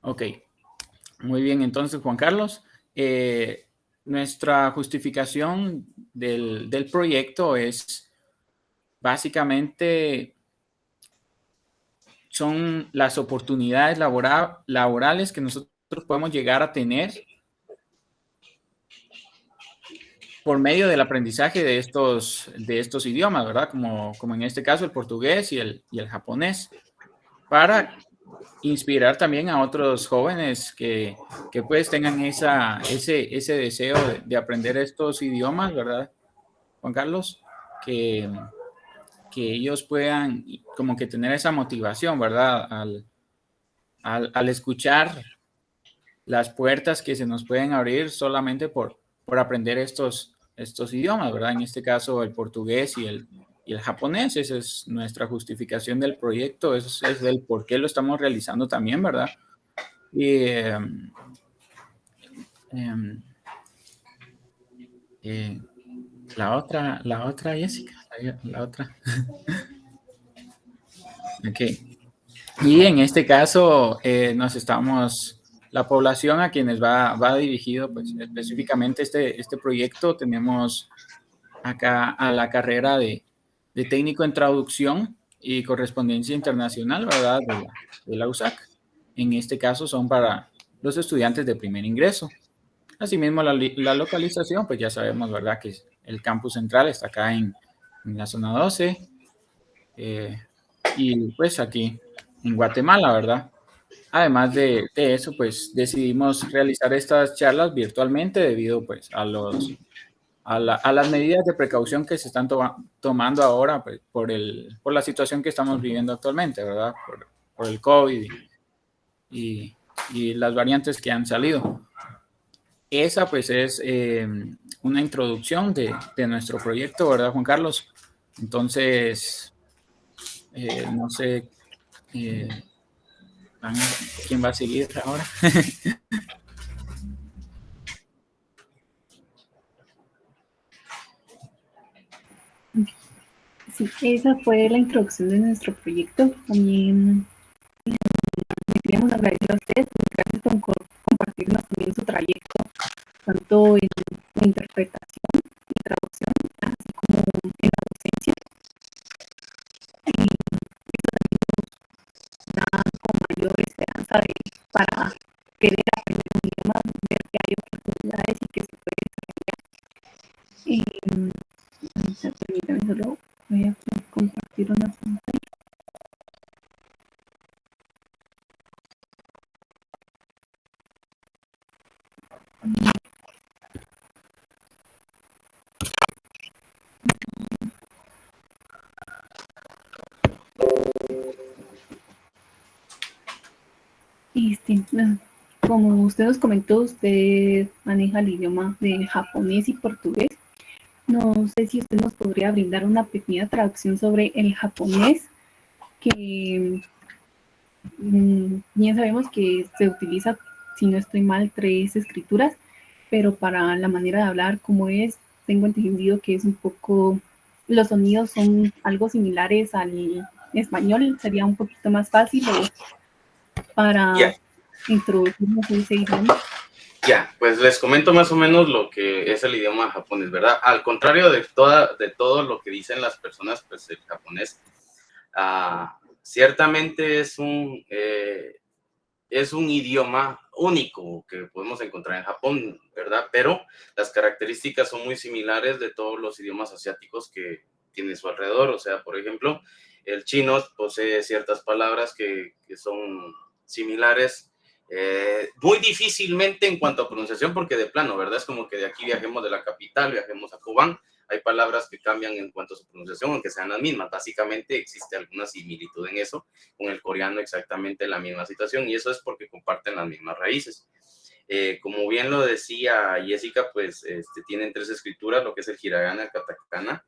Ok, muy bien. Entonces, Juan Carlos, nuestra justificación del proyecto es básicamente son las oportunidades laborales que nosotros podemos llegar a tener por medio del aprendizaje de estos idiomas, ¿verdad? Como en este caso el portugués y el japonés, para inspirar también a otros jóvenes que pues tengan ese deseo de aprender estos idiomas, ¿verdad, Juan Carlos? Que, que ellos puedan como que tener esa motivación, ¿verdad? Al escuchar las puertas que se nos pueden abrir solamente por aprender estos idiomas, ¿verdad? En este caso el portugués y el japonés. Esa es nuestra justificación del proyecto, eso es el por qué lo estamos realizando también, ¿verdad? Y eh, eh, la otra, Jessica, la otra. Ok. Y en este caso la población a quienes va dirigido, pues específicamente este proyecto, tenemos acá a la carrera de técnico en traducción y correspondencia internacional, ¿verdad? De la USAC. En este caso son para los estudiantes de primer ingreso. Asimismo, la localización, pues ya sabemos, ¿verdad? Que el campus central está acá en la zona 12 y pues aquí en Guatemala, ¿verdad? Además de eso, pues decidimos realizar estas charlas virtualmente debido pues a las medidas de precaución que se están tomando ahora pues, por la situación que estamos viviendo actualmente, ¿verdad? Por el COVID y, y las variantes que han salido. Esa pues es una introducción de nuestro proyecto, ¿verdad, Juan Carlos? Entonces, no sé eh, quién va a seguir ahora. Sí, esa fue la introducción de nuestro proyecto. También le queríamos agradecer a ustedes, gracias por compartirnos también su trayecto, tanto en la interpretación y traducción, así como en la docencia. Y eso también nos da con mayor esperanza para querer aprender un idioma, ver que hay oportunidades y que se puede desarrollar. Permítanme, solo voy a compartir una pantalla. Como usted nos comentó, usted maneja el idioma de japonés y portugués. No sé si usted nos podría brindar una pequeña traducción sobre el japonés, que bien sabemos que se utiliza, si no estoy mal, 3 escrituras, pero para la manera de hablar como es, tengo entendido que es un poco, los sonidos son algo similares al español, sería un poquito más fácil para introducirnos a ese idioma. Pues les comento más o menos lo que es el idioma japonés, ¿verdad? Al contrario de todo lo que dicen las personas, pues el japonés ciertamente es un idioma único que podemos encontrar en Japón, ¿verdad? Pero las características son muy similares de todos los idiomas asiáticos que tiene a su alrededor. O sea, por ejemplo, el chino posee ciertas palabras que son similares, muy difícilmente en cuanto a pronunciación, porque de plano, ¿verdad? Es como que de aquí viajemos de la capital, viajemos a Cobán, hay palabras que cambian en cuanto a su pronunciación, aunque sean las mismas. Básicamente existe alguna similitud en eso. Con el coreano exactamente la misma situación, y eso es porque comparten las mismas raíces. Como bien lo decía Jessica, pues tienen 3 escrituras, lo que es el hiragana, el katakana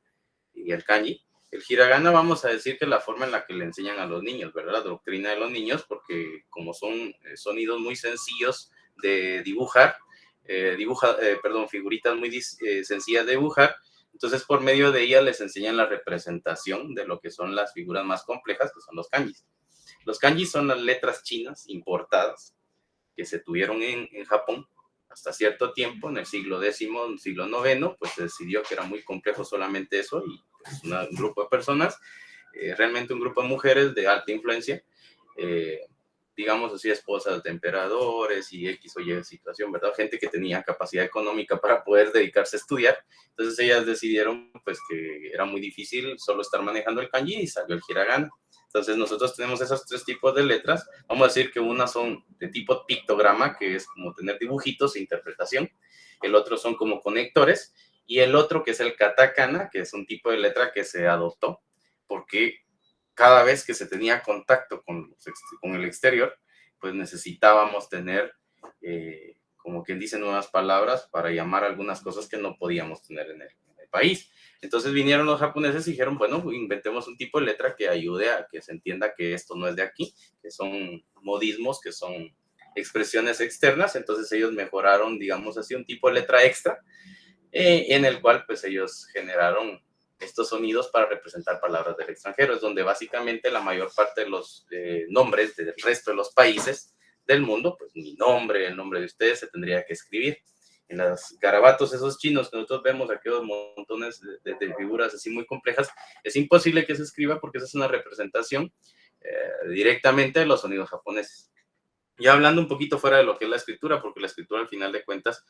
y el kanji. El hiragana, vamos a decir que es la forma en la que le enseñan a los niños, ¿verdad? La doctrina de los niños, porque como son sonidos muy sencillos de dibujar, figuritas muy sencillas de dibujar, entonces por medio de ella les enseñan la representación de lo que son las figuras más complejas, que son los kanjis. Los kanjis son las letras chinas importadas, que se tuvieron en Japón hasta cierto tiempo, en el siglo X, siglo IX, pues se decidió que era muy complejo solamente eso y pues, un grupo de personas, realmente un grupo de mujeres de alta influencia, digamos así, esposas de emperadores y X o Y situación, ¿verdad? Gente que tenía capacidad económica para poder dedicarse a estudiar. Entonces ellas decidieron pues que era muy difícil solo estar manejando el kanji y salió el hiragana. Entonces nosotros tenemos esos 3 tipos de letras. Vamos a decir que unas son de tipo pictograma, que es como tener dibujitos e interpretación. El otro son como conectores. Y el otro que es el katakana, que es un tipo de letra que se adoptó porque cada vez que se tenía contacto con el exterior, pues necesitábamos tener, como quien dice, nuevas palabras para llamar algunas cosas que no podíamos tener en el país. Entonces vinieron los japoneses y dijeron, bueno, inventemos un tipo de letra que ayude a que se entienda que esto no es de aquí, que son modismos, que son expresiones externas. Entonces ellos mejoraron, digamos así, un tipo de letra extra, en el cual pues ellos generaron estos sonidos para representar palabras del extranjero. Es donde básicamente la mayor parte de los nombres del resto de los países del mundo, pues mi nombre, el nombre de ustedes se tendría que escribir. En los garabatos esos chinos que nosotros vemos, aquellos montones de figuras así muy complejas, es imposible que se escriba porque esa es una representación directamente de los sonidos japoneses. Ya hablando un poquito fuera de lo que es la escritura, porque la escritura al final de cuentas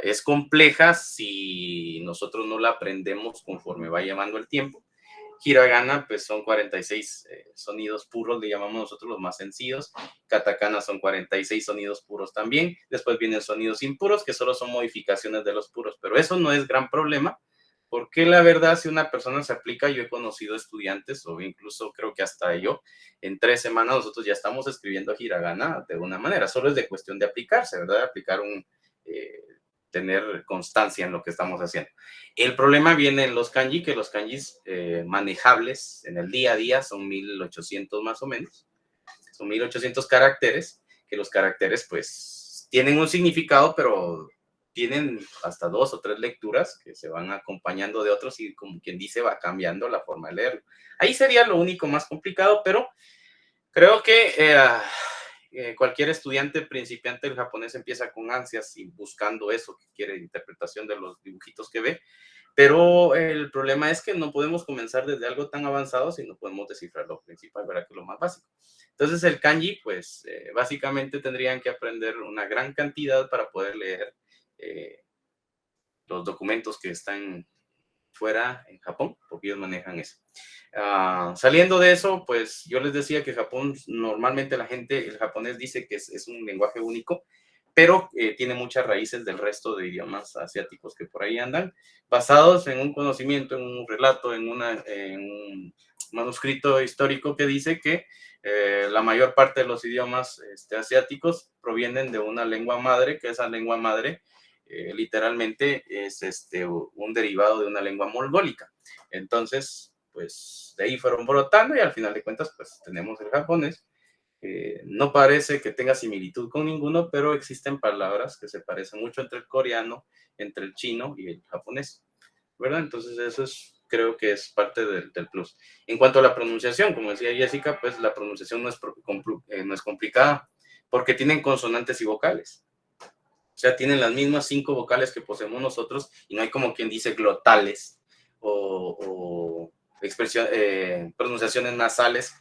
es compleja si nosotros no la aprendemos conforme va llevando el tiempo. Hiragana, pues son 46 sonidos puros, le llamamos nosotros los más sencillos. Katakana son 46 sonidos puros también. Después vienen sonidos impuros, que solo son modificaciones de los puros, pero eso no es gran problema, porque la verdad, si una persona se aplica, yo he conocido estudiantes, o incluso creo que hasta yo, en 3 semanas nosotros ya estamos escribiendo hiragana de una manera. Solo es de cuestión de aplicarse, ¿verdad? Aplicar tener constancia en lo que estamos haciendo. El problema viene en los kanji, que los kanjis manejables en el día a día son 1800 más o menos. Son 1800 caracteres, que los caracteres pues tienen un significado, pero tienen hasta 2 o 3 lecturas que se van acompañando de otros y como quien dice va cambiando la forma de leerlo. Ahí sería lo único más complicado, pero creo que cualquier estudiante principiante del japonés empieza con ansias y buscando eso, que quiere interpretación de los dibujitos que ve, pero el problema es que no podemos comenzar desde algo tan avanzado si no podemos descifrar lo principal, ¿verdad? Que es lo más básico. Entonces el kanji, pues básicamente tendrían que aprender una gran cantidad para poder leer los documentos que están fuera en Japón, porque ellos manejan eso. Saliendo de eso, pues yo les decía que Japón, normalmente la gente, el japonés dice que es un lenguaje único, pero tiene muchas raíces del resto de idiomas asiáticos que por ahí andan, basados en un conocimiento, en un relato, en un manuscrito histórico que dice que la mayor parte de los idiomas asiáticos provienen de una lengua madre, que esa lengua madre literalmente es un derivado de una lengua mongólica. Entonces, pues de ahí fueron brotando y al final de cuentas, pues tenemos el japonés. No parece que tenga similitud con ninguno, pero existen palabras que se parecen mucho entre el coreano, entre el chino y el japonés, ¿verdad? Entonces eso creo que es parte del plus. En cuanto a la pronunciación, como decía Jessica, pues la pronunciación no es complicada porque tienen consonantes y vocales. O sea, tienen las mismas 5 vocales que poseemos nosotros y no hay como quien dice glotales o pronunciaciones nasales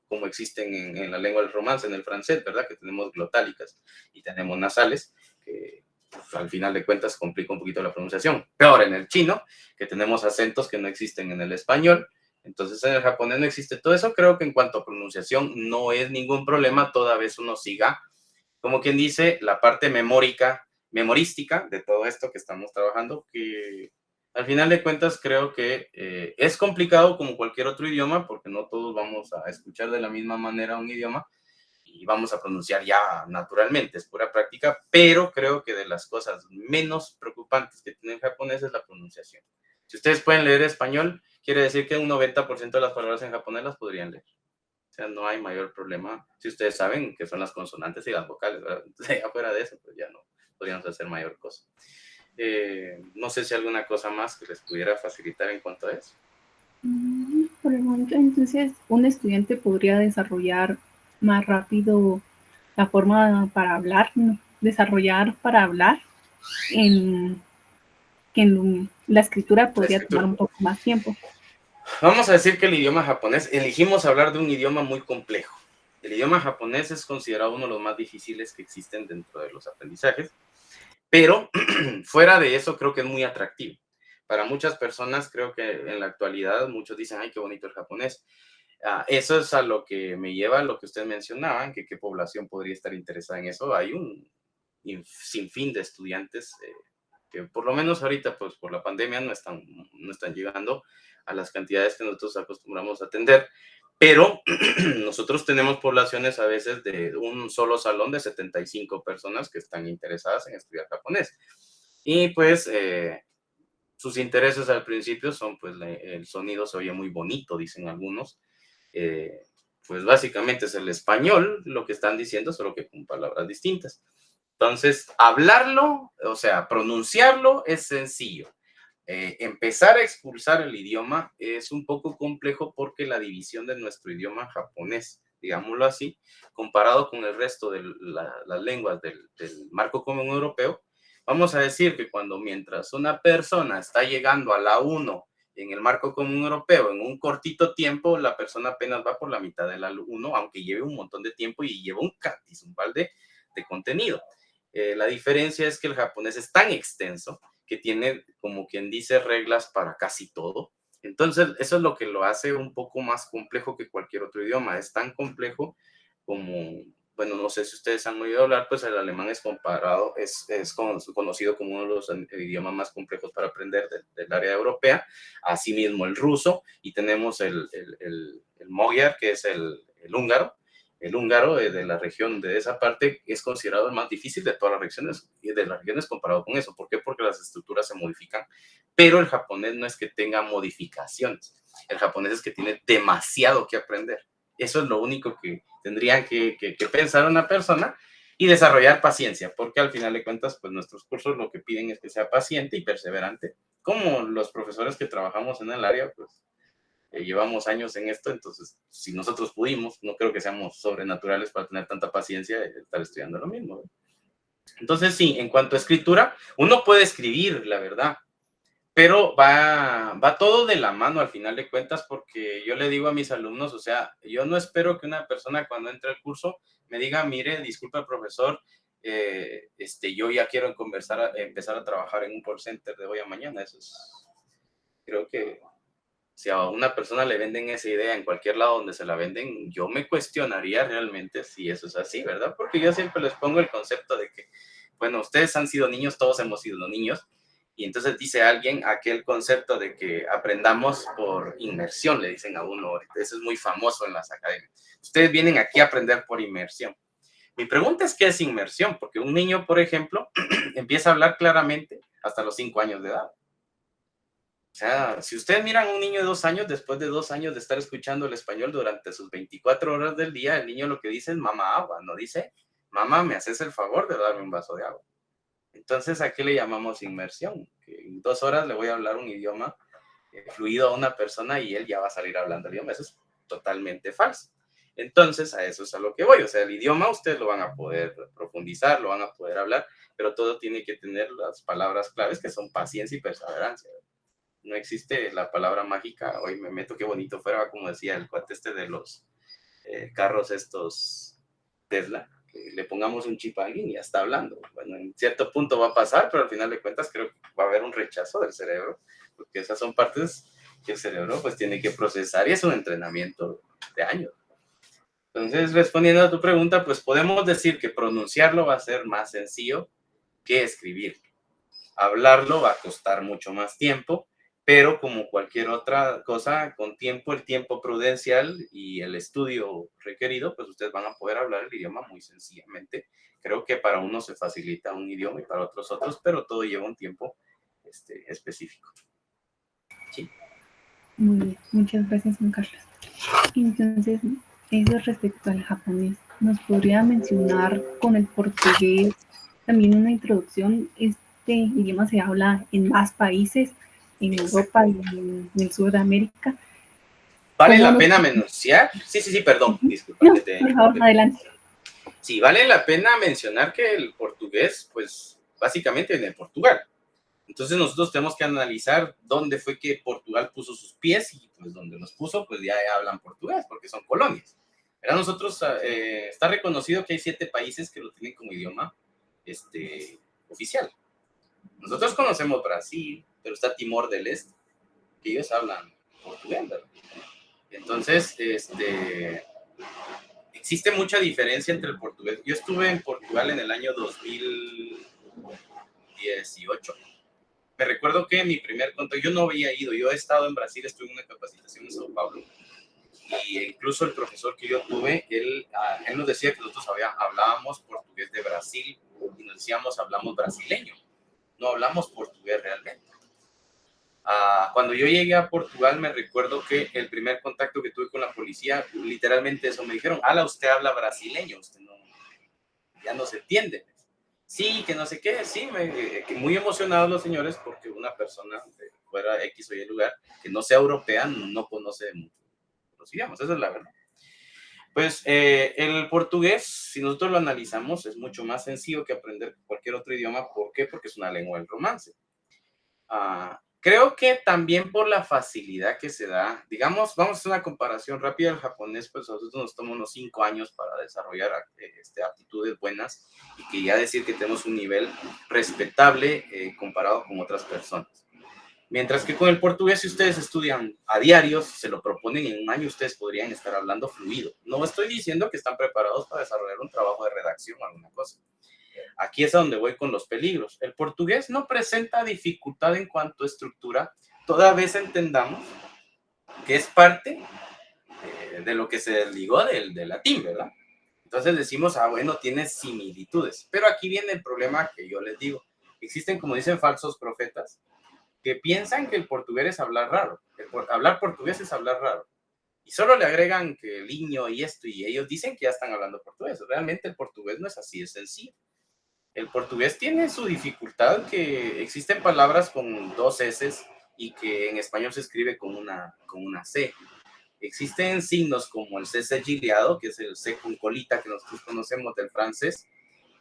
como existen en la lengua del romance, en el francés, ¿verdad? Que tenemos glotálicas y tenemos nasales, que pues, al final de cuentas complica un poquito la pronunciación. Peor en el chino, que tenemos acentos que no existen en el español. Entonces en el japonés no existe todo eso. Creo que en cuanto a pronunciación no es ningún problema, toda vez uno siga, como quien dice, la parte memorística de todo esto que estamos trabajando, que al final de cuentas creo que es complicado como cualquier otro idioma, porque no todos vamos a escuchar de la misma manera un idioma y vamos a pronunciar ya naturalmente, es pura práctica, pero creo que de las cosas menos preocupantes que tiene el japonés es la pronunciación. Si ustedes pueden leer español, quiere decir que un 90% de las palabras en japonés las podrían leer. O sea, no hay mayor problema si ustedes saben que son las consonantes y las vocales, ¿verdad? Entonces, afuera de eso, pues ya no podríamos hacer mayor cosa. No sé si alguna cosa más que les pudiera facilitar en cuanto a eso. Por el momento, entonces, un estudiante podría desarrollar más rápido la forma para hablar, desarrollar para hablar, que en la escritura podría tomar un poco más tiempo. Vamos a decir que el idioma japonés, elegimos hablar de un idioma muy complejo. El idioma japonés es considerado uno de los más difíciles que existen dentro de los aprendizajes, pero fuera de eso creo que es muy atractivo. Para muchas personas creo que en la actualidad muchos dicen, ay, qué bonito el japonés. Eso es a lo que me lleva a lo que ustedes mencionaban, que qué población podría estar interesada en eso. Hay un sinfín de estudiantes que por lo menos ahorita, pues por la pandemia no están llegando a las cantidades que nosotros acostumbramos a atender, pero nosotros tenemos poblaciones a veces de un solo salón de 75 personas que están interesadas en estudiar japonés. Y pues sus intereses al principio son, pues el sonido se oye muy bonito, dicen algunos. Pues básicamente es el español lo que están diciendo, solo que con palabras distintas. Entonces, hablarlo, o sea, pronunciarlo es sencillo. Empezar a expulsar el idioma es un poco complejo porque la división de nuestro idioma japonés, digámoslo así, comparado con el resto de las lenguas del marco común europeo, vamos a decir que mientras una persona está llegando a la 1 en el marco común europeo en un cortito tiempo, la persona apenas va por la mitad de la 1, aunque lleve un montón de tiempo y lleva un balde de contenido. La diferencia es que el japonés es tan extenso que tiene, como quien dice, reglas para casi todo. Entonces, eso es lo que lo hace un poco más complejo que cualquier otro idioma. Es tan complejo como, bueno, no sé si ustedes han oído hablar, pues el alemán es conocido como uno de los idiomas más complejos para aprender del área europea. Asimismo el ruso, y tenemos el magyar, que es el húngaro. El húngaro de la región de esa parte es considerado el más difícil de todas las regiones comparado con eso. ¿Por qué? Porque las estructuras se modifican, pero el japonés no es que tenga modificaciones. El japonés es que tiene demasiado que aprender. Eso es lo único que tendrían que pensar una persona y desarrollar paciencia, porque al final de cuentas, pues nuestros cursos lo que piden es que sea paciente y perseverante, como los profesores que trabajamos en el área, pues llevamos años en esto, entonces si nosotros pudimos, no creo que seamos sobrenaturales para tener tanta paciencia de estar estudiando lo mismo, ¿no? Entonces sí, en cuanto a escritura, uno puede escribir, la verdad, pero va todo de la mano al final de cuentas, porque yo le digo a mis alumnos, o sea, yo no espero que una persona cuando entre al curso me diga, mire, disculpa profesor, yo ya quiero empezar a trabajar en un call center de hoy a mañana. Eso es, creo que si a una persona le venden esa idea en cualquier lado donde se la venden, yo me cuestionaría realmente si eso es así, ¿verdad? Porque yo siempre les pongo el concepto de que, bueno, ustedes han sido niños, todos hemos sido niños, y entonces dice alguien aquel concepto de que aprendamos por inmersión, le dicen a uno, eso es muy famoso en las academias. Ustedes vienen aquí a aprender por inmersión. Mi pregunta es, ¿qué es inmersión? Porque un niño, por ejemplo, empieza a hablar claramente hasta los 5 años de edad. O sea, si ustedes miran a un niño de 2 años, después de 2 años de estar escuchando el español durante sus 24 horas del día, el niño lo que dice es mamá agua, no dice mamá, me haces el favor de darme un vaso de agua. Entonces, ¿a qué le llamamos inmersión? Que en 2 horas le voy a hablar un idioma fluido a una persona y él ya va a salir hablando el idioma. Eso es totalmente falso. Entonces, a eso es a lo que voy. O sea, el idioma ustedes lo van a poder profundizar, lo van a poder hablar, pero todo tiene que tener las palabras claves que son paciencia y perseverancia. No existe la palabra mágica, hoy me meto, qué bonito fuera, como decía el cuate de los carros estos Tesla, que le pongamos un chip a alguien y ya está hablando. Bueno, en cierto punto va a pasar, pero al final de cuentas creo que va a haber un rechazo del cerebro, porque esas son partes que el cerebro pues tiene que procesar y es un entrenamiento de años. Entonces, respondiendo a tu pregunta, pues podemos decir que pronunciarlo va a ser más sencillo que escribirlo. Hablarlo va a costar mucho más tiempo, pero como cualquier otra cosa, con tiempo, el tiempo prudencial y el estudio requerido, pues ustedes van a poder hablar el idioma muy sencillamente. Creo que para unos se facilita un idioma y para otros, pero todo lleva un tiempo específico. Sí. Muy bien, muchas gracias, Juan Carlos. Entonces, eso respecto al japonés, ¿nos podría mencionar con el portugués también una introducción? Este idioma se habla en más países, en Europa y en el sur de América. ¿Vale la pena mencionar? Sí, perdón, disculpa. No, por favor, adelante. Sí, vale la pena mencionar que el portugués, pues, básicamente viene de Portugal. Entonces nosotros tenemos que analizar dónde fue que Portugal puso sus pies y pues donde los puso, pues ya hablan portugués porque son colonias. Pero nosotros, está reconocido que hay 7 países que lo tienen como idioma oficial. Nosotros conocemos Brasil, pero está Timor del Este, que ellos hablan portugués, ¿verdad? Entonces, existe mucha diferencia entre el portugués. Yo estuve en Portugal en el año 2018. Me recuerdo que mi primer contacto, yo no había ido, yo he estado en Brasil, estuve en una capacitación en Sao Paulo, y incluso el profesor que yo tuve, él nos decía que nosotros hablábamos portugués de Brasil, y nos decíamos hablamos brasileño, no hablamos portugués realmente. Cuando yo llegué a Portugal, me recuerdo que el primer contacto que tuve con la policía, literalmente eso me dijeron, usted habla brasileño, usted no, ya no se entiende. Sí, que no sé qué, sí, que muy emocionados los señores porque una persona de fuera X o Y lugar, que no sea europea, no conoce mucho los idiomas, esa es la verdad. Pues el portugués, si nosotros lo analizamos, es mucho más sencillo que aprender cualquier otro idioma. ¿Por qué? Porque es una lengua del romance. Creo que también por la facilidad que se da, digamos, vamos a hacer una comparación rápida. El japonés, pues a nosotros nos toma unos 5 años para desarrollar aptitudes buenas y que ya decir que tenemos un nivel respetable comparado con otras personas. Mientras que con el portugués, si ustedes estudian a diario, si se lo proponen en un año, ustedes podrían estar hablando fluido. No estoy diciendo que están preparados para desarrollar un trabajo de redacción o alguna cosa. Aquí es a donde voy con los peligros. El portugués no presenta dificultad en cuanto a estructura, toda vez entendamos que es parte de lo que se desligó del latín, ¿verdad? Entonces decimos, bueno, tiene similitudes. Pero aquí viene el problema que yo les digo. Existen, como dicen, falsos profetas que piensan que el portugués es hablar raro. Hablar portugués es hablar raro. Y solo le agregan que el iño y esto, y ellos dicen que ya están hablando portugués. Realmente el portugués no es así de sencillo. El portugués tiene su dificultad, que existen palabras con 2 S y que en español se escribe con una C. Existen signos como el C segiliado, que es el C con colita que nosotros conocemos del francés,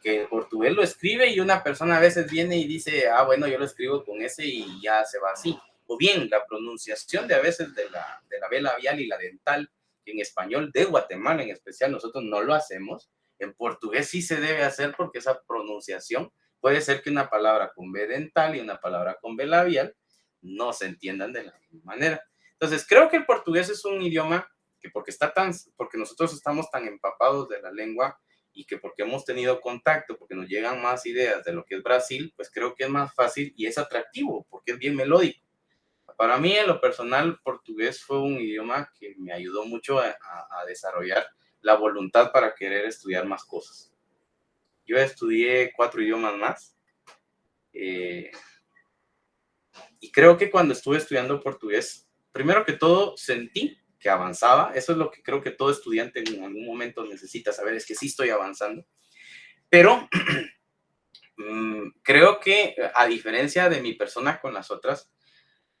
que el portugués lo escribe y una persona a veces viene y dice, bueno, yo lo escribo con S y ya se va así. O bien, la pronunciación de a veces de la B labial y la dental, que en español de Guatemala en especial nosotros no lo hacemos. En portugués sí se debe hacer porque esa pronunciación puede ser que una palabra con B dental y una palabra con B labial no se entiendan de la misma manera. Entonces, creo que el portugués es un idioma que porque nosotros estamos tan empapados de la lengua y que porque hemos tenido contacto, porque nos llegan más ideas de lo que es Brasil, pues creo que es más fácil y es atractivo porque es bien melódico. Para mí, en lo personal, portugués fue un idioma que me ayudó mucho a desarrollar la voluntad para querer estudiar más cosas. Yo estudié 4 idiomas más y creo que cuando estuve estudiando portugués, primero que todo sentí que avanzaba. Eso es lo que creo que todo estudiante en algún momento necesita saber, es que sí estoy avanzando. Pero creo que a diferencia de mi persona con las otras,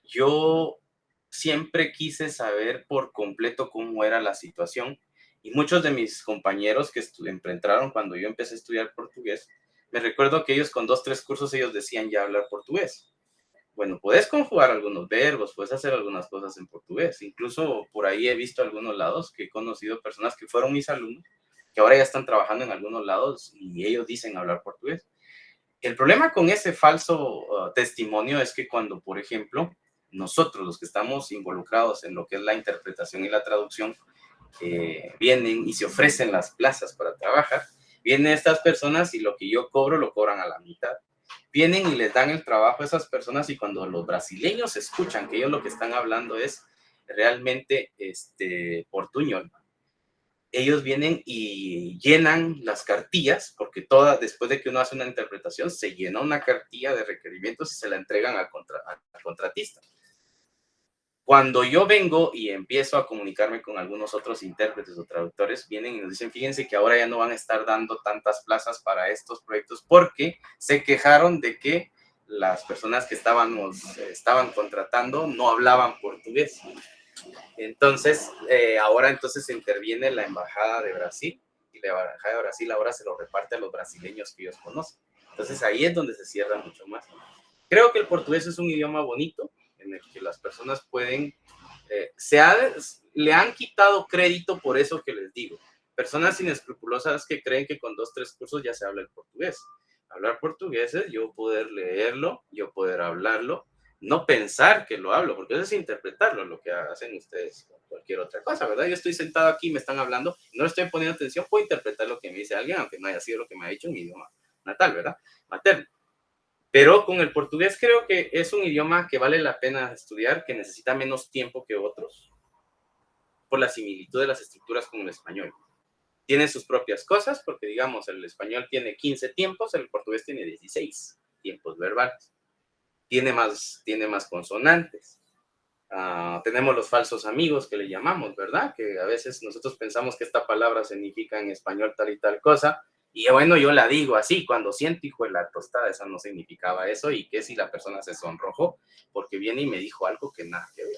yo siempre quise saber por completo cómo era la situación. Y muchos de mis compañeros que entraron cuando yo empecé a estudiar portugués, me recuerdo que ellos con 2, 3 cursos, ellos decían ya hablar portugués. Bueno, puedes conjugar algunos verbos, puedes hacer algunas cosas en portugués. Incluso por ahí he visto algunos lados que he conocido personas que fueron mis alumnos, que ahora ya están trabajando en algunos lados y ellos dicen hablar portugués. El problema con ese falso testimonio es que cuando, por ejemplo, nosotros los que estamos involucrados en lo que es la interpretación y la traducción, vienen y se ofrecen las plazas para trabajar, vienen estas personas y lo que yo cobro lo cobran a la mitad. Vienen y les dan el trabajo a esas personas y cuando los brasileños escuchan que ellos lo que están hablando es realmente portuñol, ellos vienen y llenan las cartillas, porque después de que uno hace una interpretación, se llena una cartilla de requerimientos y se la entregan al contratista. Cuando yo vengo y empiezo a comunicarme con algunos otros intérpretes o traductores, vienen y nos dicen, fíjense que ahora ya no van a estar dando tantas plazas para estos proyectos porque se quejaron de que las personas que estaban contratando no hablaban portugués. Entonces, ahora entonces interviene la Embajada de Brasil y y la embajada de Brasil ahora se lo reparte a los brasileños que ellos conocen. Entonces ahí es donde se cierra mucho más. Creo que el portugués es un idioma bonito en el que las personas pueden, le han quitado crédito por eso que les digo. Personas inescrupulosas que creen que con 2, 3 cursos ya se habla el portugués. Hablar portugués es yo poder leerlo, yo poder hablarlo, no pensar que lo hablo, porque eso es interpretarlo, lo que hacen ustedes con cualquier otra cosa, ¿verdad? Yo estoy sentado aquí, me están hablando, no le estoy poniendo atención, puedo interpretar lo que me dice alguien, aunque no haya sido lo que me ha dicho en mi idioma natal, ¿verdad? Materno. Pero con el portugués creo que es un idioma que vale la pena estudiar, que necesita menos tiempo que otros, por la similitud de las estructuras con el español. Tiene sus propias cosas, porque digamos, el español tiene 15 tiempos, el portugués tiene 16 tiempos verbales. Tiene más consonantes. Tenemos los falsos amigos que le llamamos, ¿verdad? Que a veces nosotros pensamos que esta palabra significa en español tal y tal cosa, y bueno, yo la digo así, cuando siento, hijo de la tostada, esa no significaba eso, y que si la persona se sonrojó porque viene y me dijo algo que nada que ver.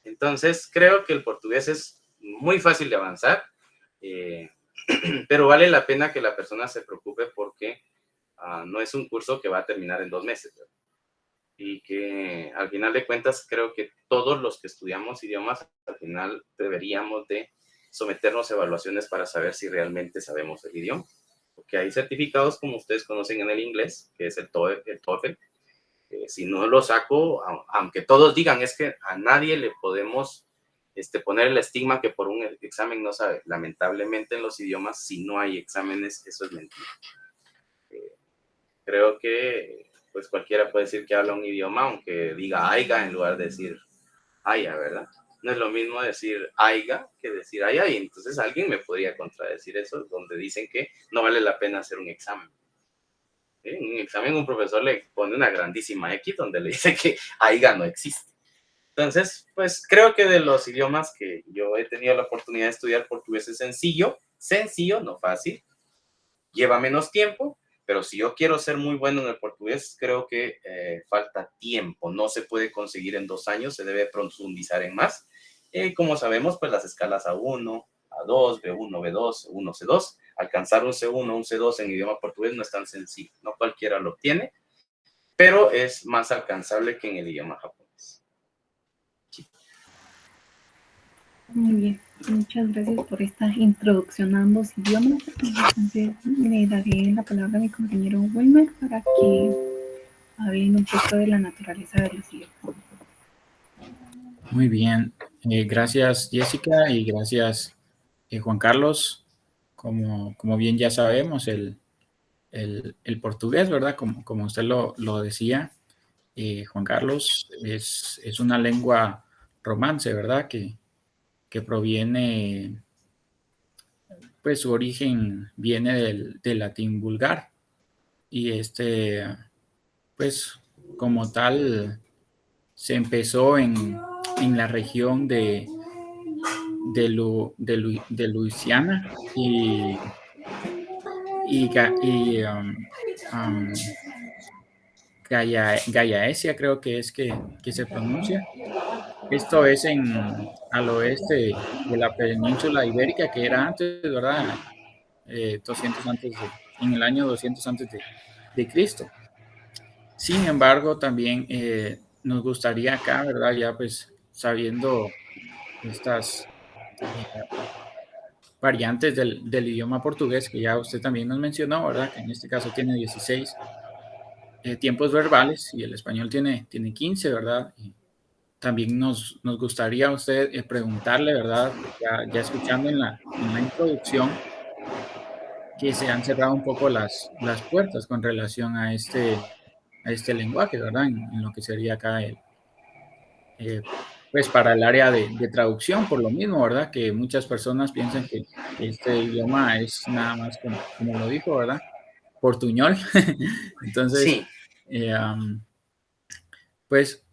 Entonces, creo que el portugués es muy fácil de avanzar, pero vale la pena que la persona se preocupe porque no es un curso que va a terminar en 2 meses, ¿verdad? Y que al final de cuentas creo que todos los que estudiamos idiomas al final deberíamos de someternos a evaluaciones para saber si realmente sabemos el idioma, porque hay certificados como ustedes conocen en el inglés, que es el TOEFL. Si no lo saco, aunque todos digan, es que a nadie le podemos poner el estigma que por un examen no sabe. Lamentablemente en los idiomas, si no hay exámenes, eso es mentira. Creo que pues cualquiera puede decir que habla un idioma, aunque diga aiga en lugar de decir haya, ¿verdad? No es lo mismo decir aiga que decir haya, y entonces alguien me podría contradecir eso, donde dicen que no vale la pena hacer un examen. En un examen un profesor le pone una grandísima X donde le dice que aiga no existe. Entonces, pues creo que de los idiomas que yo he tenido la oportunidad de estudiar, portugués es sencillo, no fácil, lleva menos tiempo, pero si yo quiero ser muy bueno en el portugués, creo que falta tiempo, no se puede conseguir en 2 años, se debe profundizar en más. Como sabemos, pues las escalas A1, A2, B1, B2, C1, C2, alcanzar un C1, un C2 en idioma portugués no es tan sencillo, no cualquiera lo obtiene, pero es más alcanzable que en el idioma japonés. Muy bien, muchas gracias por esta introducción a ambos idiomas. Entonces le daré la palabra a mi compañero Wilmer para que hablen un poco de la naturaleza de los idiomas. Muy bien, gracias Jessica y gracias Juan Carlos. Como bien ya sabemos, el portugués, ¿verdad? Como usted lo decía, Juan Carlos, es una lengua romance, ¿verdad? Que proviene, pues su origen viene del latín vulgar y pues como tal, se empezó en la región de Luisiana y Gallaecia, creo que es que se pronuncia. Esto es al oeste de la península ibérica, que era antes, ¿verdad? 200 en el año 200 antes de Cristo. Sin embargo, también nos gustaría acá, ¿verdad? Ya pues sabiendo estas variantes del idioma portugués, que ya usted también nos mencionó, ¿verdad? Que en este caso tiene 16 tiempos verbales y el español tiene 15, ¿verdad? Y también nos gustaría a usted preguntarle, ¿verdad? Ya escuchando en la introducción, que se han cerrado un poco las puertas con relación a este lenguaje, ¿verdad? En lo que sería acá pues para el área de traducción, por lo mismo, ¿verdad? Que muchas personas piensan que este idioma es nada más como lo dijo, ¿verdad? Portuñol. Entonces, Sí. Pues,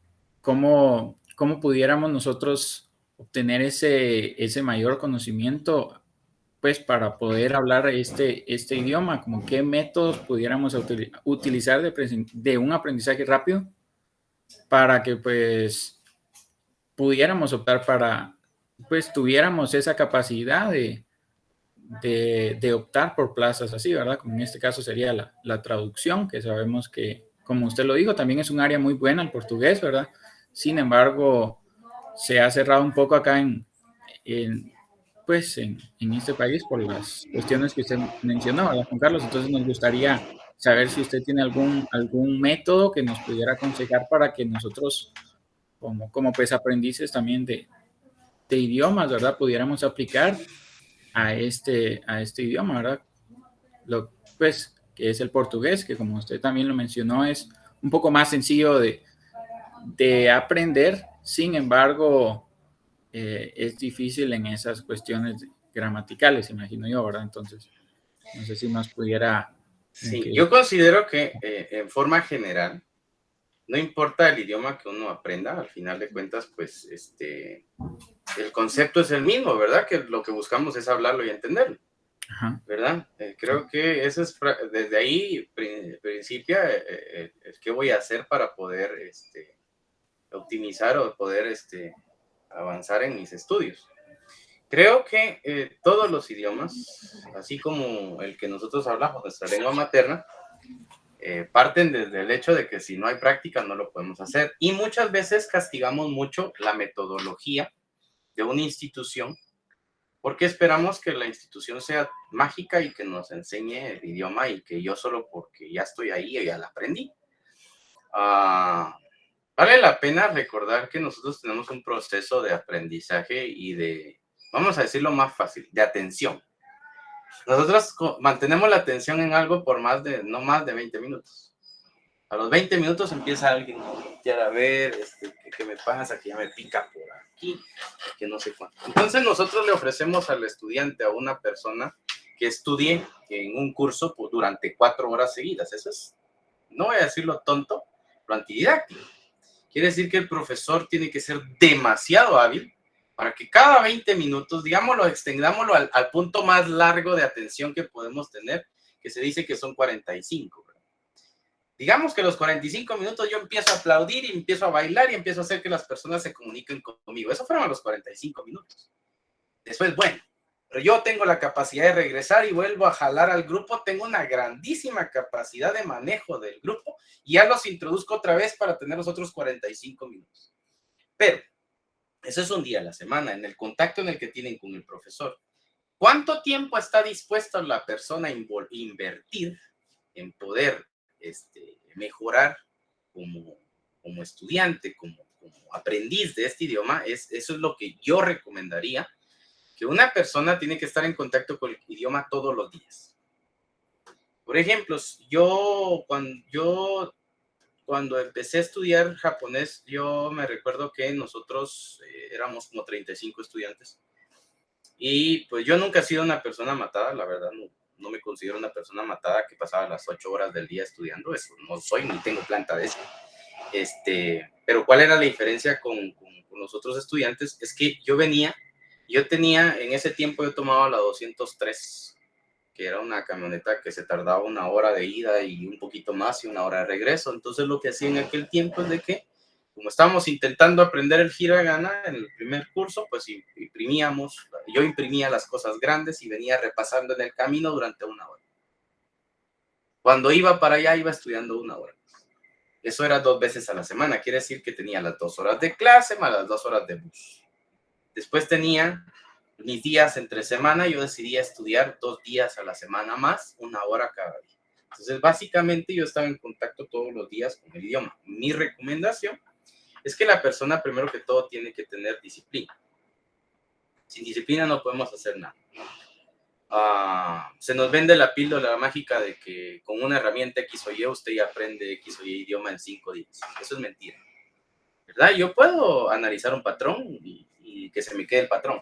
¿cómo pudiéramos nosotros obtener ese mayor conocimiento, pues, para poder hablar este idioma? ¿Como qué métodos pudiéramos utilizar de un aprendizaje rápido para que, pues, pudiéramos optar para, pues, tuviéramos esa capacidad de optar por plazas así, ¿verdad? Como en este caso sería la traducción, que sabemos que, como usted lo dijo, también es un área muy buena el portugués, ¿verdad? Sin embargo, se ha cerrado un poco acá pues en este país por las cuestiones que usted mencionó, ¿verdad, Juan Carlos? Entonces nos gustaría saber si usted tiene algún método que nos pudiera aconsejar para que nosotros, como pues aprendices también de idiomas, ¿verdad? Pudiéramos aplicar a este idioma, ¿verdad? Pues que es el portugués, que como usted también lo mencionó, es un poco más sencillo de aprender, sin embargo, es difícil en esas cuestiones gramaticales, imagino yo, ¿verdad? Entonces, no sé si nos pudiera... Sí, yo considero que en forma general, no importa el idioma que uno aprenda, al final de cuentas, pues el concepto es el mismo, ¿verdad? Que lo que buscamos es hablarlo y entenderlo, ¿verdad? Creo que eso es, desde ahí principia qué voy a hacer para poder optimizar o poder avanzar en mis estudios. Creo que todos los idiomas, así como el que nosotros hablamos, nuestra lengua materna, parten desde el hecho de que si no hay práctica no lo podemos hacer. Y muchas veces castigamos mucho la metodología de una institución porque esperamos que la institución sea mágica y que nos enseñe el idioma y que yo solo porque ya estoy ahí ya la aprendí. Vale la pena recordar que nosotros tenemos un proceso de aprendizaje y de, vamos a decirlo más fácil, de atención. Nosotros mantenemos la atención en algo por no más de 20 minutos. A los 20 minutos empieza alguien a voltear a ver, ¿qué me pasa? Que ya me pica por aquí, que no sé cuánto. Entonces nosotros le ofrecemos al estudiante, a una persona, que estudie en un curso durante 4 horas seguidas. Eso es, no voy a decirlo tonto, pero antididáctico. Quiere decir que el profesor tiene que ser demasiado hábil para que cada 20 minutos, digámoslo, extendámoslo al punto más largo de atención que podemos tener, que se dice que son 45. Digamos que los 45 minutos yo empiezo a aplaudir y empiezo a bailar y empiezo a hacer que las personas se comuniquen conmigo. Eso fueron los 45 minutos. Después, bueno, pero yo tengo la capacidad de regresar y vuelvo a jalar al grupo. Tengo una grandísima capacidad de manejo del grupo y ya los introduzco otra vez para tener los otros 45 minutos. Pero eso es un día a la semana, en el contacto en el que tienen con el profesor. ¿Cuánto tiempo está dispuesta la persona a invertir en poder mejorar como estudiante, como aprendiz de este idioma? Eso es lo que yo recomendaría, que una persona tiene que estar en contacto con el idioma todos los días. Por ejemplo, cuando empecé a estudiar japonés, yo me recuerdo que nosotros éramos como 35 estudiantes y pues yo nunca he sido una persona matada, la verdad, no me considero una persona matada que pasaba las 8 horas del día estudiando, eso no soy, ni tengo planta de eso. Pero ¿cuál era la diferencia con los otros estudiantes? Es que yo tenía, en ese tiempo yo tomaba la 203, que era una camioneta que se tardaba 1 hora de ida y un poquito más y 1 hora de regreso. Entonces lo que hacía en aquel tiempo es de que, como estábamos intentando aprender el hiragana en el primer curso, pues yo imprimía las cosas grandes y venía repasando en el camino durante 1 hora. Cuando iba para allá, iba estudiando 1 hora. Eso era 2 veces a la semana, quiere decir que tenía las 2 horas de clase más las 2 horas de bus. Después tenía mis días entre semana, yo decidía estudiar 2 días a la semana más, 1 hora cada día. Entonces, básicamente yo estaba en contacto todos los días con el idioma. Mi recomendación es que la persona, primero que todo, tiene que tener disciplina. Sin disciplina no podemos hacer nada. Se nos vende la píldora mágica de que con una herramienta X o Y usted ya aprende X o Y idioma en 5 días. Eso es mentira, ¿verdad? Yo puedo analizar un patrón y que se me quede el patrón,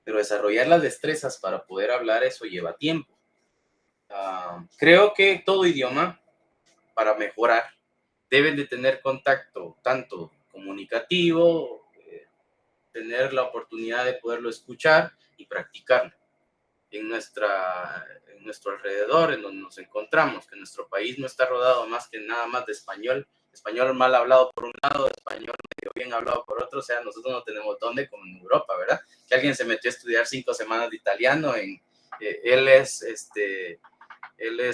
pero desarrollar las destrezas para poder hablar eso lleva tiempo. Creo que todo idioma, para mejorar, deben de tener contacto tanto comunicativo, tener la oportunidad de poderlo escuchar y practicarlo en nuestro alrededor, en donde nos encontramos, que nuestro país no está rodado más que nada más de español mal hablado por un lado, español medio bien hablado por otro. O sea, nosotros no tenemos dónde, como en Europa, ¿verdad? Que alguien se metió a estudiar 5 semanas de italiano en él es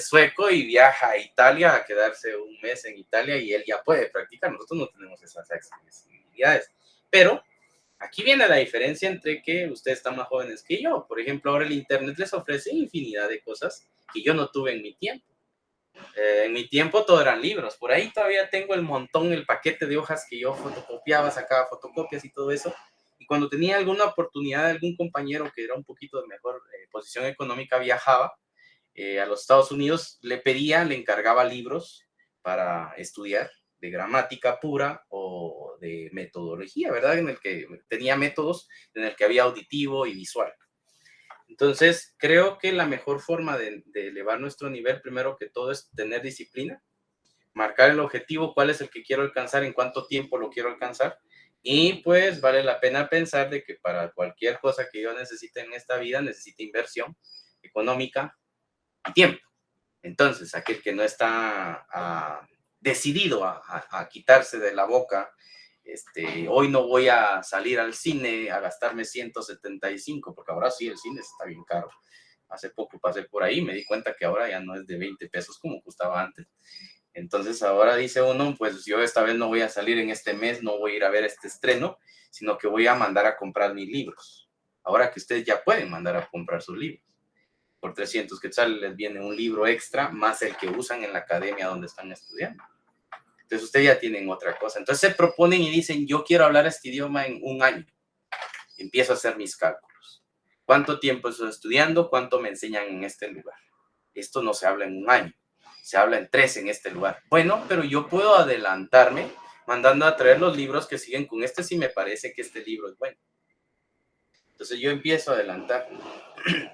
sueco y viaja a Italia a quedarse un mes en Italia y él ya puede practicar. Nosotros no tenemos esas accesibilidades. Pero aquí viene la diferencia entre que ustedes están más jóvenes que yo. Por ejemplo, ahora el Internet les ofrece infinidad de cosas que yo no tuve en mi tiempo. En mi tiempo todo eran libros. Por ahí todavía tengo el montón, el paquete de hojas que yo fotocopiaba, sacaba fotocopias y todo eso. Y cuando tenía alguna oportunidad de algún compañero que era un poquito de mejor posición económica, viajaba a los Estados Unidos, le encargaba libros para estudiar de gramática pura o de metodología, ¿verdad? En el que tenía métodos en el que había auditivo y visual. Entonces, creo que la mejor forma de elevar nuestro nivel, primero que todo, es tener disciplina, marcar el objetivo, cuál es el que quiero alcanzar, en cuánto tiempo lo quiero alcanzar, y pues vale la pena pensar de que para cualquier cosa que yo necesite en esta vida, necesite inversión económica y tiempo. Entonces, aquel que no está decidido a quitarse de la boca, hoy no voy a salir al cine a gastarme 175, porque ahora sí el cine está bien caro. Hace poco pasé por ahí y me di cuenta que ahora ya no es de 20 pesos como costaba antes. Entonces ahora dice uno, pues yo esta vez no voy a salir en este mes, no voy a ir a ver este estreno, sino que voy a mandar a comprar mis libros. Ahora que ustedes ya pueden mandar a comprar sus libros. Por 300 quetzales les viene un libro extra, más el que usan en la academia donde están estudiando. Entonces ustedes ya tienen otra cosa. Entonces se proponen y dicen, yo quiero hablar este idioma en un año. Empiezo a hacer mis cálculos. ¿Cuánto tiempo estoy estudiando? ¿Cuánto me enseñan en este lugar? Esto no se habla en un año, se habla en 3 en este lugar. Bueno, pero yo puedo adelantarme mandando a traer los libros que siguen con este si me parece que este libro es bueno. Entonces yo empiezo a adelantar.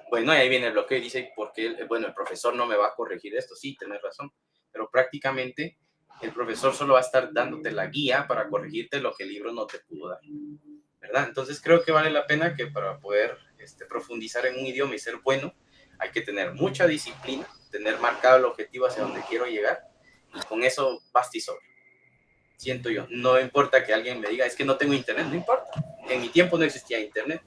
Bueno, y ahí viene el bloqueo y dice, porque bueno, el profesor no me va a corregir esto. Sí, tenés razón, pero prácticamente el profesor solo va a estar dándote la guía para corregirte lo que el libro no te pudo dar, ¿verdad? Entonces creo que vale la pena que para poder profundizar en un idioma y ser bueno, hay que tener mucha disciplina, tener marcado el objetivo hacia donde quiero llegar, y con eso basta y sobra. Siento yo, no importa que alguien me diga, es que no tengo internet, no importa. En mi tiempo no existía internet.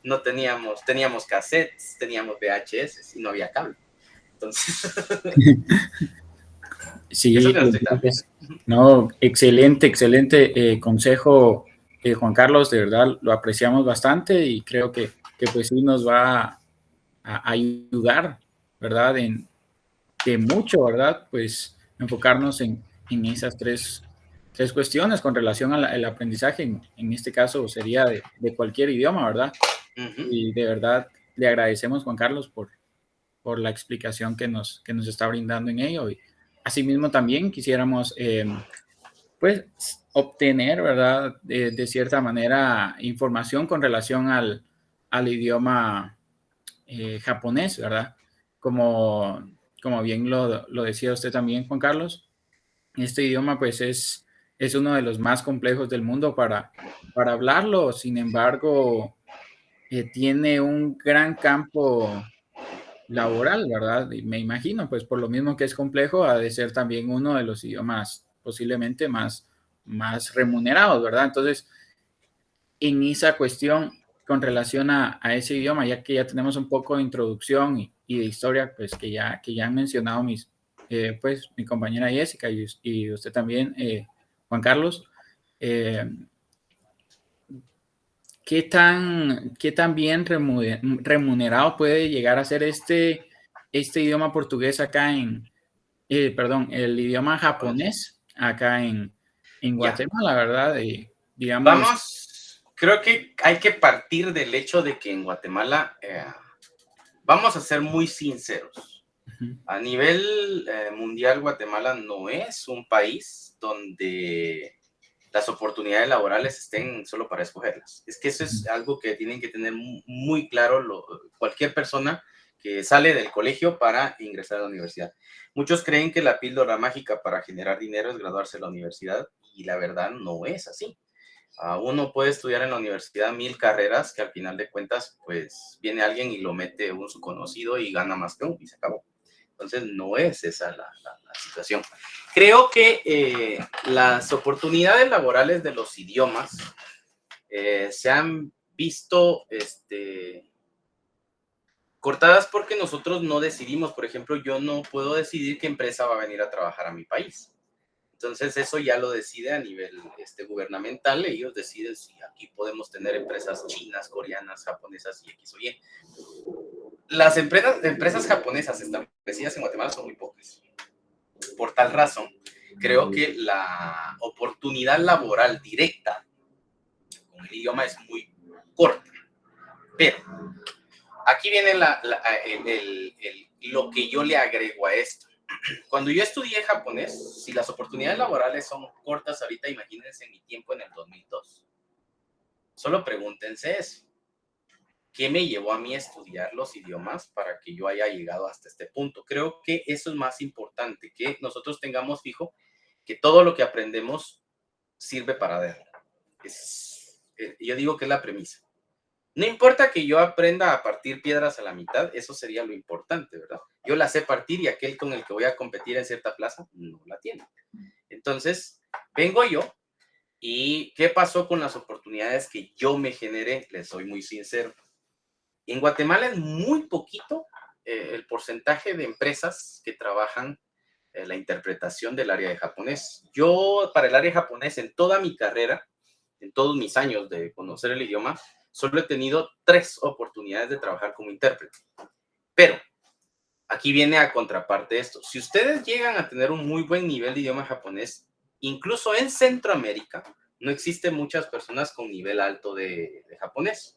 No teníamos cassettes, teníamos VHS y no había cable. Entonces, sí, eso que no estoy tan bien. No, excelente consejo, Juan Carlos, de verdad lo apreciamos bastante y creo que pues sí nos va a ayudar, ¿verdad? De mucho, ¿verdad? Pues enfocarnos en esas tres cuestiones con relación al aprendizaje, en este caso sería de cualquier idioma, ¿verdad? Y de verdad le agradecemos, Juan Carlos, por la explicación que nos está brindando en ello. Y asimismo también quisiéramos, pues, obtener, ¿verdad? De cierta manera, información con relación al idioma japonés, ¿verdad? Como bien lo decía usted también, Juan Carlos, este idioma pues es uno de los más complejos del mundo para hablarlo. Sin embargo, tiene un gran campo laboral, ¿verdad? Y me imagino, pues por lo mismo que es complejo, ha de ser también uno de los idiomas posiblemente más remunerados, ¿verdad? Entonces, en esa cuestión con relación a ese idioma, ya que ya tenemos un poco de introducción y de historia, pues que ya han mencionado pues mi compañera Jessica y usted también, Juan Carlos, ¿qué tan bien remunerado puede llegar a ser este idioma portugués acá el idioma japonés acá en Guatemala, ¿verdad? Digamos. Vamos, creo que hay que partir del hecho de que en Guatemala, vamos a ser muy sinceros, a nivel mundial, Guatemala no es un país donde las oportunidades laborales estén solo para escogerlas. Es que eso es algo que tienen que tener muy claro cualquier persona que sale del colegio para ingresar a la universidad. Muchos creen que la píldora mágica para generar dinero es graduarse de la universidad y la verdad no es así. Uno puede estudiar en la universidad 1000 carreras que al final de cuentas pues viene alguien y lo mete un su conocido y gana más que uno y se acabó. Entonces no es esa la situación. Creo que las oportunidades laborales de los idiomas se han visto Cortadas porque nosotros no decidimos. Por ejemplo, yo no puedo decidir qué empresa va a venir a trabajar a mi país. Entonces, eso ya lo decide a nivel gubernamental. Ellos deciden si aquí podemos tener empresas chinas, coreanas, japonesas y X o Y. Las empresas japonesas establecidas en Guatemala son muy pocas. Por tal razón, creo que la oportunidad laboral directa con el idioma es muy corta. Pero aquí viene lo que yo le agrego a esto. Cuando yo estudié japonés, si las oportunidades laborales son cortas ahorita, imagínense mi tiempo en el 2002. Solo pregúntense eso. ¿Qué me llevó a mí a estudiar los idiomas para que yo haya llegado hasta este punto? Creo que eso es más importante, que nosotros tengamos fijo que todo lo que aprendemos sirve para ver. Yo digo que es la premisa. No importa que yo aprenda a partir piedras a la mitad, eso sería lo importante, ¿verdad? Yo la sé partir y aquel con el que voy a competir en cierta plaza no la tiene. Entonces, vengo yo y ¿qué pasó con las oportunidades que yo me generé? Les soy muy sincero. En Guatemala es muy poquito el porcentaje de empresas que trabajan la interpretación del área de japonés. Yo, para el área de japonés, en toda mi carrera, en todos mis años de conocer el idioma, solo he tenido 3 oportunidades de trabajar como intérprete. Pero aquí viene a contraparte esto. Si ustedes llegan a tener un muy buen nivel de idioma japonés, incluso en Centroamérica, no existen muchas personas con nivel alto de japonés.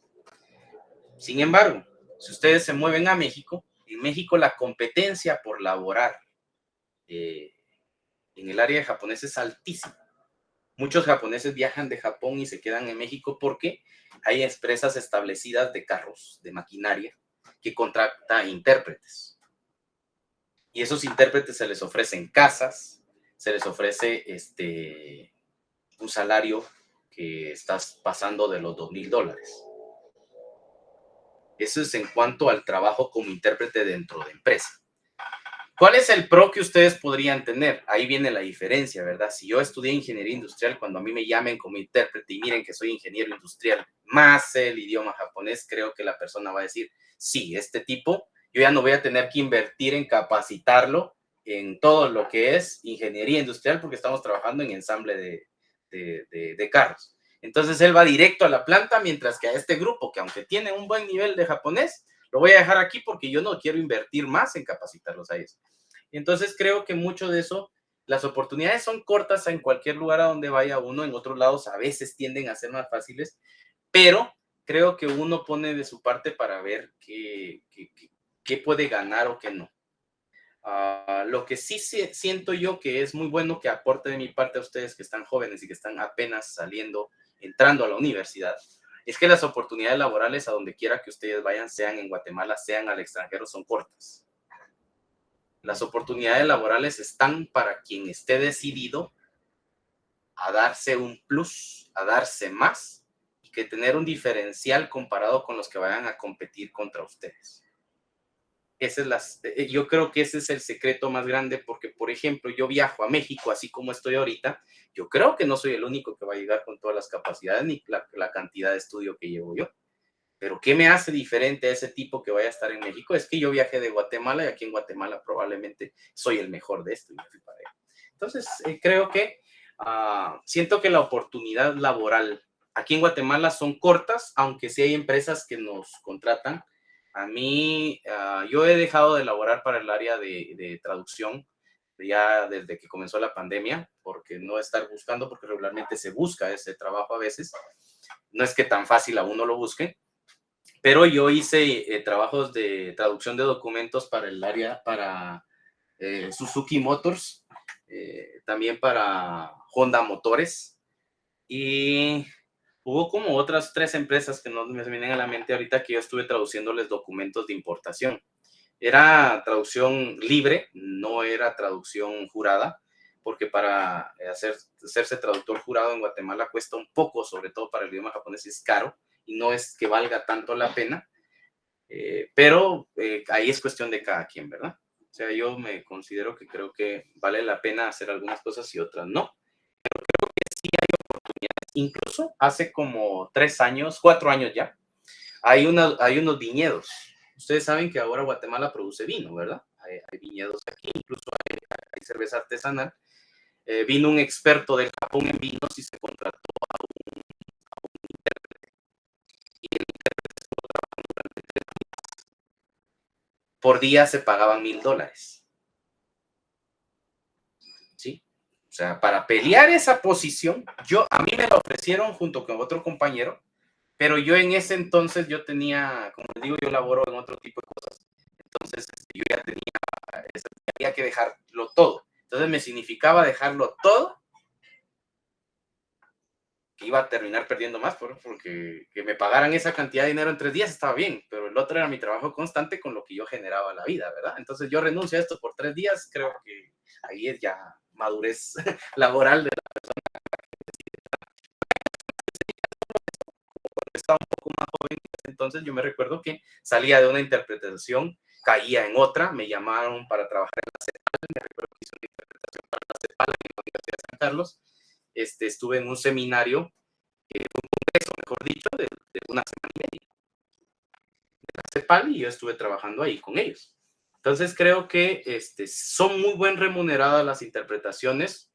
Sin embargo, si ustedes se mueven a México, en México la competencia por laborar en el área de japonés es altísima. Muchos japoneses viajan de Japón y se quedan en México porque hay empresas establecidas de carros, de maquinaria, que contratan intérpretes. Y esos intérpretes se les ofrecen casas, se les ofrece un salario que estás pasando de los $2,000. Eso es en cuanto al trabajo como intérprete dentro de empresa. ¿Cuál es el pro que ustedes podrían tener? Ahí viene la diferencia, ¿verdad? Si yo estudié ingeniería industrial, cuando a mí me llamen como intérprete y miren que soy ingeniero industrial más el idioma japonés, creo que la persona va a decir, sí, este tipo, yo ya no voy a tener que invertir en capacitarlo en todo lo que es ingeniería industrial porque estamos trabajando en ensamble de carros. Entonces él va directo a la planta, mientras que a este grupo, que aunque tiene un buen nivel de japonés, lo voy a dejar aquí porque yo no quiero invertir más en capacitarlos a ellos. Entonces creo que mucho de eso, las oportunidades son cortas en cualquier lugar a donde vaya uno, en otros lados a veces tienden a ser más fáciles, pero creo que uno pone de su parte para ver qué puede ganar o qué no. Lo que sí siento yo que es muy bueno que aporte de mi parte a ustedes que están jóvenes y que están apenas saliendo, entrando a la universidad, es que las oportunidades laborales a donde quiera que ustedes vayan, sean en Guatemala, sean al extranjero, son cortas. Las oportunidades laborales están para quien esté decidido a darse un plus, a darse más y que tener un diferencial comparado con los que vayan a competir contra ustedes. Yo creo que ese es el secreto más grande porque, por ejemplo, yo viajo a México así como estoy ahorita. Yo creo que no soy el único que va a llegar con todas las capacidades ni la cantidad de estudio que llevo yo. Pero ¿qué me hace diferente a ese tipo que vaya a estar en México? Es que yo viajé de Guatemala y aquí en Guatemala probablemente soy el mejor de esto y me fui para allá. Entonces, creo que siento que la oportunidad laboral aquí en Guatemala son cortas, aunque sí hay empresas que nos contratan. A mí, yo he dejado de laborar para el área de traducción ya desde que comenzó la pandemia, porque no estar buscando, porque regularmente se busca ese trabajo a veces. No es que tan fácil a uno lo busque, pero yo hice trabajos de traducción de documentos para el área, para Suzuki Motors, también para Honda Motores, y hubo como otras 3 empresas que no me vienen a la mente ahorita que yo estuve traduciéndoles documentos de importación. Era traducción libre, no era traducción jurada, porque para hacerse traductor jurado en Guatemala cuesta un poco, sobre todo para el idioma japonés, es caro y no es que valga tanto la pena, pero ahí es cuestión de cada quien, ¿verdad? O sea, yo me considero que creo que vale la pena hacer algunas cosas y otras no. Pero creo que sí hay oportunidades. Incluso hace como 3 años, 4 años ya, hay unos viñedos Ustedes saben que ahora Guatemala produce vino, ¿verdad? Hay viñedos aquí, incluso hay cerveza artesanal. Vino un experto del Japón en vinos y se contrató a un intérprete. Y el intérprete estuvo trabajando durante 3 días. Por día se pagaban $1,000. ¿Sí? O sea, para pelear esa posición, a mí me la ofrecieron junto con otro compañero, pero yo en ese entonces yo tenía, como les digo, yo laboro en otro tipo de cosas. Entonces yo ya había que dejarlo todo. Entonces me significaba dejarlo todo, que iba a terminar perdiendo más, porque que me pagaran esa cantidad de dinero en 3 días estaba bien, pero el otro era mi trabajo constante con lo que yo generaba la vida, ¿verdad? Entonces yo renuncio a esto por 3 días, creo que ahí es ya madurez laboral de la persona que decide. Cuando estaba un poco más joven, entonces yo me recuerdo que salía de una interpretación, caía en otra, me llamaron para trabajar en la CEPAL, me recuerdo que hice una interpretación para la CEPAL en la Universidad de San Carlos. Estuve en un seminario, un congreso, mejor dicho, de una semana y media de la CEPAL, y yo estuve trabajando ahí con ellos. Entonces creo que son muy bien remuneradas las interpretaciones,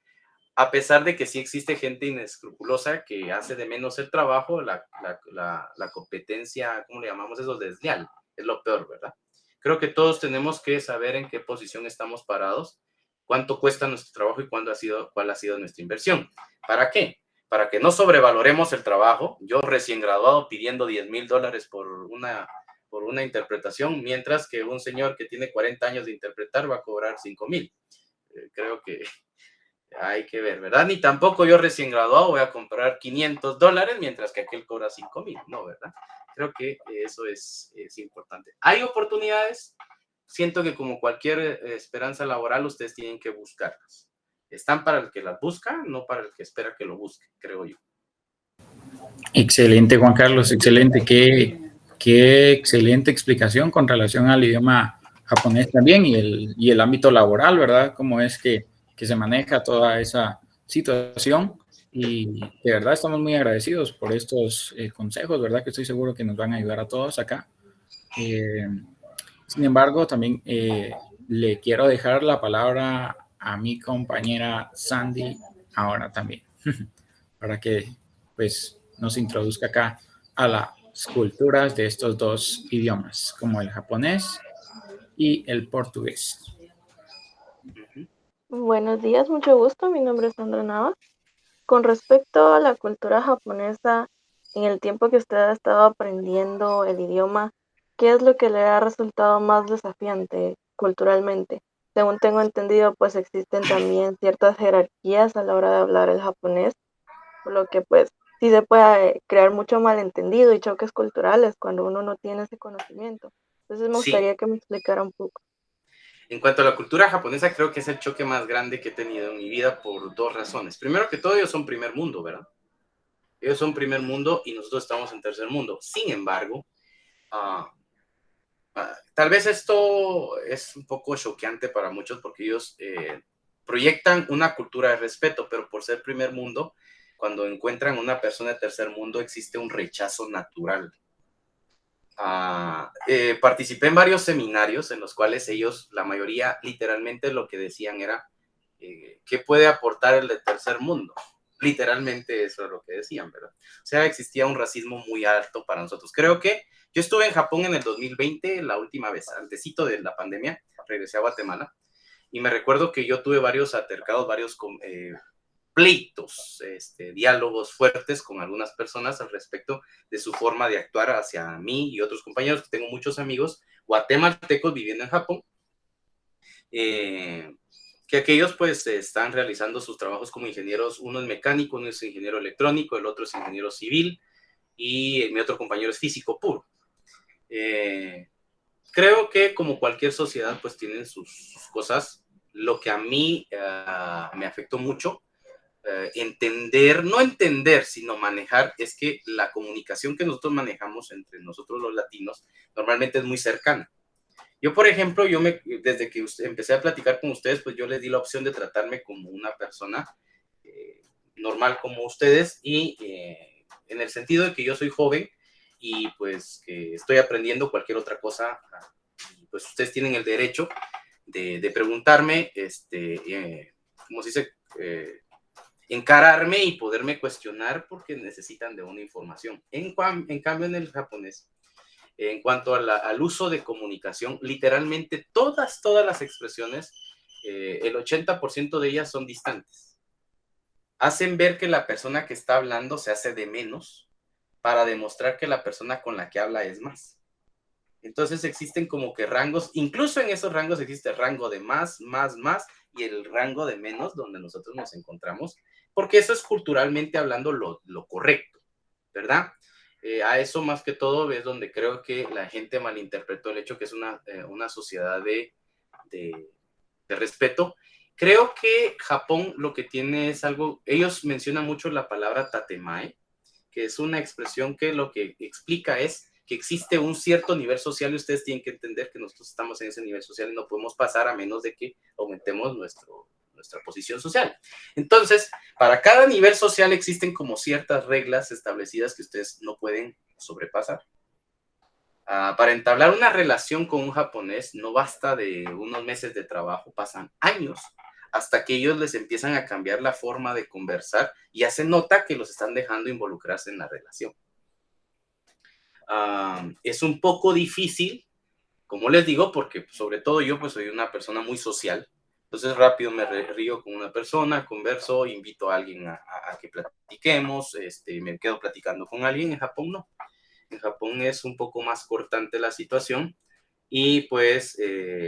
a pesar de que sí existe gente inescrupulosa que hace de menos el trabajo. La competencia, ¿cómo le llamamos eso? Desleal, es lo peor, ¿verdad? Creo que todos tenemos que saber en qué posición estamos parados, cuánto cuesta nuestro trabajo y cuál ha sido nuestra inversión. ¿Para qué? Para que no sobrevaloremos el trabajo. Yo recién graduado pidiendo $10,000 por una interpretación, mientras que un señor que tiene 40 años de interpretar va a cobrar 5,000. Creo que hay que ver, ¿verdad? Ni tampoco yo recién graduado voy a comprar $500, mientras que aquel cobra 5,000, no, ¿verdad? Creo que eso es importante. Hay oportunidades. Siento que como cualquier esperanza laboral, ustedes tienen que buscarlas. Están para el que las busca, no para el que espera que lo busque, creo yo. Excelente, Juan Carlos, excelente. Qué excelente explicación con relación al idioma japonés también y el ámbito laboral, ¿verdad? Cómo es que se maneja toda esa situación. Y de verdad estamos muy agradecidos por estos consejos, ¿verdad? Que estoy seguro que nos van a ayudar a todos acá. Sin embargo, también le quiero dejar la palabra a mi compañera Sandy ahora también, para que pues nos introduzca acá a las culturas de estos dos idiomas, como el japonés y el portugués. Buenos días, mucho gusto. Mi nombre es Sandra Navas. Con respecto a la cultura japonesa, en el tiempo que usted ha estado aprendiendo el idioma, ¿qué es lo que le ha resultado más desafiante culturalmente? Según tengo entendido, pues existen también ciertas jerarquías a la hora de hablar el japonés, por lo que pues sí se puede crear mucho malentendido y choques culturales cuando uno no tiene ese conocimiento. Entonces me Sí. gustaría que me explicara un poco. En cuanto a la cultura japonesa, creo que es el choque más grande que he tenido en mi vida por 2 razones. Primero que todo, ellos son primer mundo, ¿verdad? Ellos son primer mundo y nosotros estamos en tercer mundo. Sin embargo, tal vez esto es un poco choqueante para muchos, porque ellos proyectan una cultura de respeto, pero por ser primer mundo, cuando encuentran una persona de tercer mundo, existe un rechazo natural. Participé en varios seminarios en los cuales ellos, la mayoría, literalmente lo que decían era ¿qué puede aportar el de tercer mundo? Literalmente eso es lo que decían, ¿verdad? O sea, existía un racismo muy alto para nosotros. Creo que yo estuve en Japón en el 2020, la última vez, antesito de la pandemia, regresé a Guatemala, y me recuerdo que yo tuve varios altercados, varios pleitos, diálogos fuertes con algunas personas al respecto de su forma de actuar hacia mí y otros compañeros, que tengo muchos amigos guatemaltecos viviendo en Japón, que aquellos pues están realizando sus trabajos como ingenieros. Uno es mecánico, uno es ingeniero electrónico, el otro es ingeniero civil y mi otro compañero es físico puro. Creo que como cualquier sociedad pues tienen sus cosas. Lo que a mí me afectó mucho no entender, sino manejar, es que la comunicación que nosotros manejamos entre nosotros los latinos normalmente es muy cercana. Yo, por ejemplo, desde que empecé a platicar con ustedes, pues yo les di la opción de tratarme como una persona normal como ustedes, y en el sentido de que yo soy joven y pues que estoy aprendiendo cualquier otra cosa. Pues ustedes tienen el derecho de preguntarme, ¿cómo se dice? Encararme y poderme cuestionar porque necesitan de una información. En cambio, en el japonés, en cuanto al uso de comunicación, literalmente todas las expresiones, el 80% de ellas son distantes. Hacen ver que la persona que está hablando se hace de menos para demostrar que la persona con la que habla es más. Entonces existen como que rangos, incluso en esos rangos existe el rango de más, y el rango de menos donde nosotros nos encontramos, porque eso es culturalmente hablando lo correcto, ¿verdad? A eso más que todo es donde creo que la gente malinterpretó el hecho que es una sociedad de respeto. Creo que Japón lo que tiene es algo, ellos mencionan mucho la palabra tatemae, que es una expresión que lo que explica es que existe un cierto nivel social y ustedes tienen que entender que nosotros estamos en ese nivel social y no podemos pasar a menos de que aumentemos nuestra posición social. Entonces, para cada nivel social existen como ciertas reglas establecidas que ustedes no pueden sobrepasar. Para entablar una relación con un japonés no basta de unos meses de trabajo, pasan años hasta que ellos les empiezan a cambiar la forma de conversar y hacen nota que los están dejando involucrarse en la relación. Es un poco difícil, como les digo, porque sobre todo yo pues soy una persona muy social, entonces rápido me río con una persona, converso, invito a alguien a que platiquemos, me quedo platicando con alguien. En Japón no, en Japón es un poco más cortante la situación y pues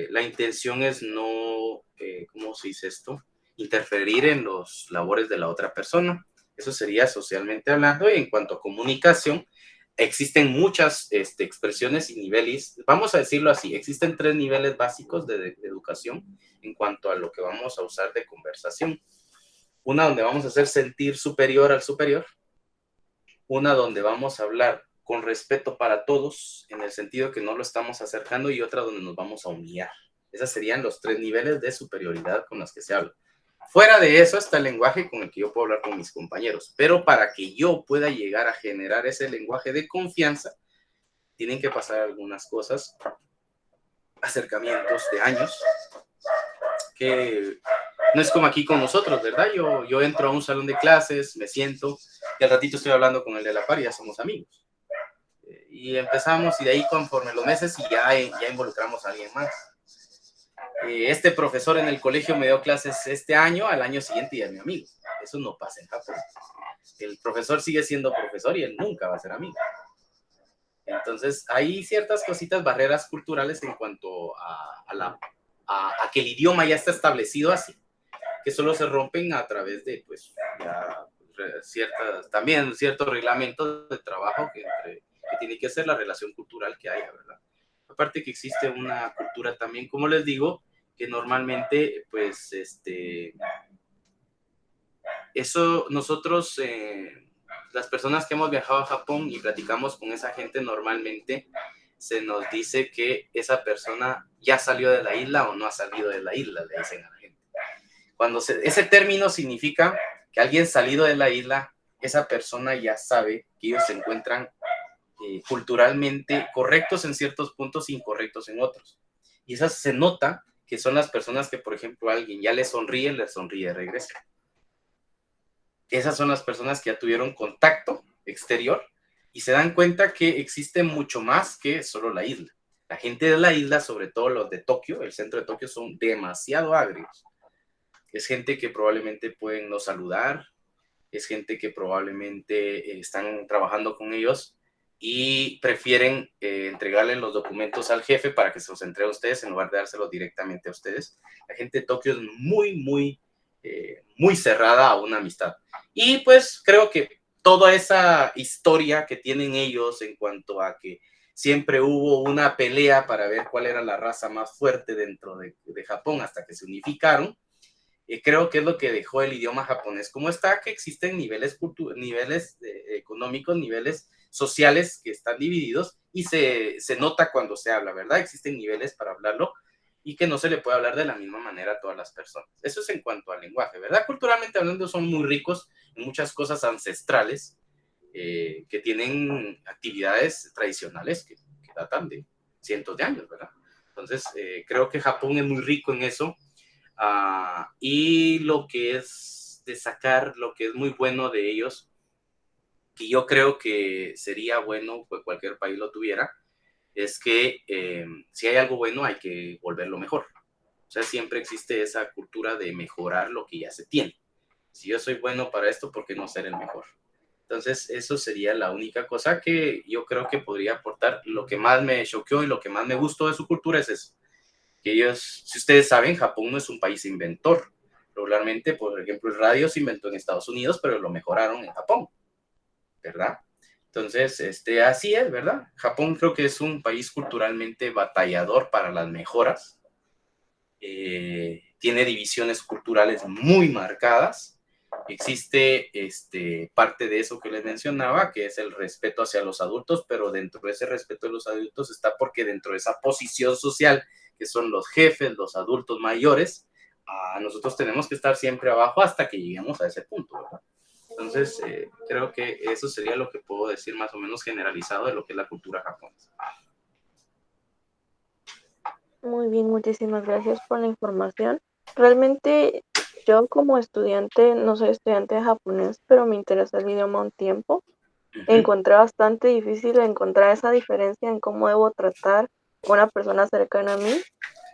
la intención es no, ¿cómo se dice esto? Interferir en los labores de la otra persona. Eso sería socialmente hablando. Y en cuanto a comunicación, existen muchas expresiones y niveles, vamos a decirlo así, existen 3 niveles básicos de educación en cuanto a lo que vamos a usar de conversación. Una donde vamos a hacer sentir superior al superior, una donde vamos a hablar con respeto para todos, en el sentido que no lo estamos acercando, y otra donde nos vamos a humillar. Esos serían los 3 niveles de superioridad con los que se habla. Fuera de eso está el lenguaje con el que yo puedo hablar con mis compañeros, pero para que yo pueda llegar a generar ese lenguaje de confianza, tienen que pasar algunas cosas, acercamientos de años, que no es como aquí con nosotros, ¿verdad? Yo entro a un salón de clases, me siento, y al ratito estoy hablando con el de la par y ya somos amigos. Y empezamos, y de ahí conforme los meses, y ya involucramos a alguien más. Este profesor en el colegio me dio clases este año, al año siguiente ya es mi amigo. Eso no pasa en Japón. El profesor sigue siendo profesor y él nunca va a ser amigo. Entonces, hay ciertas cositas, barreras culturales en cuanto a que el idioma ya está establecido así, que solo se rompen a través de, pues, ya también ciertos reglamentos de trabajo que tiene que ser la relación cultural que haya, ¿verdad? Aparte que existe una cultura también, como les digo, que normalmente, pues, eso nosotros, las personas que hemos viajado a Japón y platicamos con esa gente, normalmente se nos dice que esa persona ya salió de la isla o no ha salido de la isla, le dicen a la gente. Ese término significa que alguien salido de la isla, esa persona ya sabe que ellos se encuentran culturalmente correctos en ciertos puntos, incorrectos en otros. Y esas se nota que son las personas que, por ejemplo, a alguien ya le sonríe de regreso. Esas son las personas que ya tuvieron contacto exterior y se dan cuenta que existe mucho más que solo la isla. La gente de la isla, sobre todo los de Tokio, el centro de Tokio, son demasiado agrios. Es gente que probablemente pueden no saludar, es gente que probablemente están trabajando con ellos y prefieren entregarle los documentos al jefe para que se los entregue a ustedes en lugar de dárselos directamente a ustedes. La gente de Tokio es muy cerrada a una amistad. Y pues creo que toda esa historia que tienen ellos en cuanto a que siempre hubo una pelea para ver cuál era la raza más fuerte dentro de Japón hasta que se unificaron, creo que es lo que dejó el idioma japonés como está, que existen niveles económicos, niveles sociales que están divididos y se nota cuando se habla, ¿verdad? Existen niveles para hablarlo y que no se le puede hablar de la misma manera a todas las personas. Eso es en cuanto al lenguaje, ¿verdad? Culturalmente hablando son muy ricos en muchas cosas ancestrales, que tienen actividades tradicionales que datan de cientos de años, ¿verdad? Entonces, creo que Japón es muy rico en eso. Y lo que es de sacar, lo que es muy bueno de ellos, que yo creo que sería bueno que cualquier país lo tuviera, es que si hay algo bueno hay que volverlo mejor. O sea, siempre existe esa cultura de mejorar lo que ya se tiene. Si yo soy bueno para esto, ¿por qué no ser el mejor? Entonces, eso sería la única cosa que yo creo que podría aportar. Lo que más me choqueó y lo que más me gustó de su cultura es eso. Que ellos, si ustedes saben, Japón no es un país inventor. Regularmente, por ejemplo, el radio se inventó en Estados Unidos, pero lo mejoraron en Japón, ¿verdad? Entonces, así es, ¿verdad? Japón creo que es un país culturalmente batallador para las mejoras. Tiene divisiones culturales muy marcadas. Existe parte de eso que les mencionaba, que es el respeto hacia los adultos, pero dentro de ese respeto de los adultos está porque dentro de esa posición social, que son los jefes, los adultos mayores, nosotros tenemos que estar siempre abajo hasta que lleguemos a ese punto, ¿verdad? Entonces, creo que eso sería lo que puedo decir más o menos generalizado de lo que es la cultura japonesa. Muy bien, muchísimas gracias por la información. Realmente yo como estudiante, no soy estudiante de japonés, pero me interesa el idioma un tiempo. Encontré bastante difícil encontrar esa diferencia en cómo debo tratar a una persona cercana a mí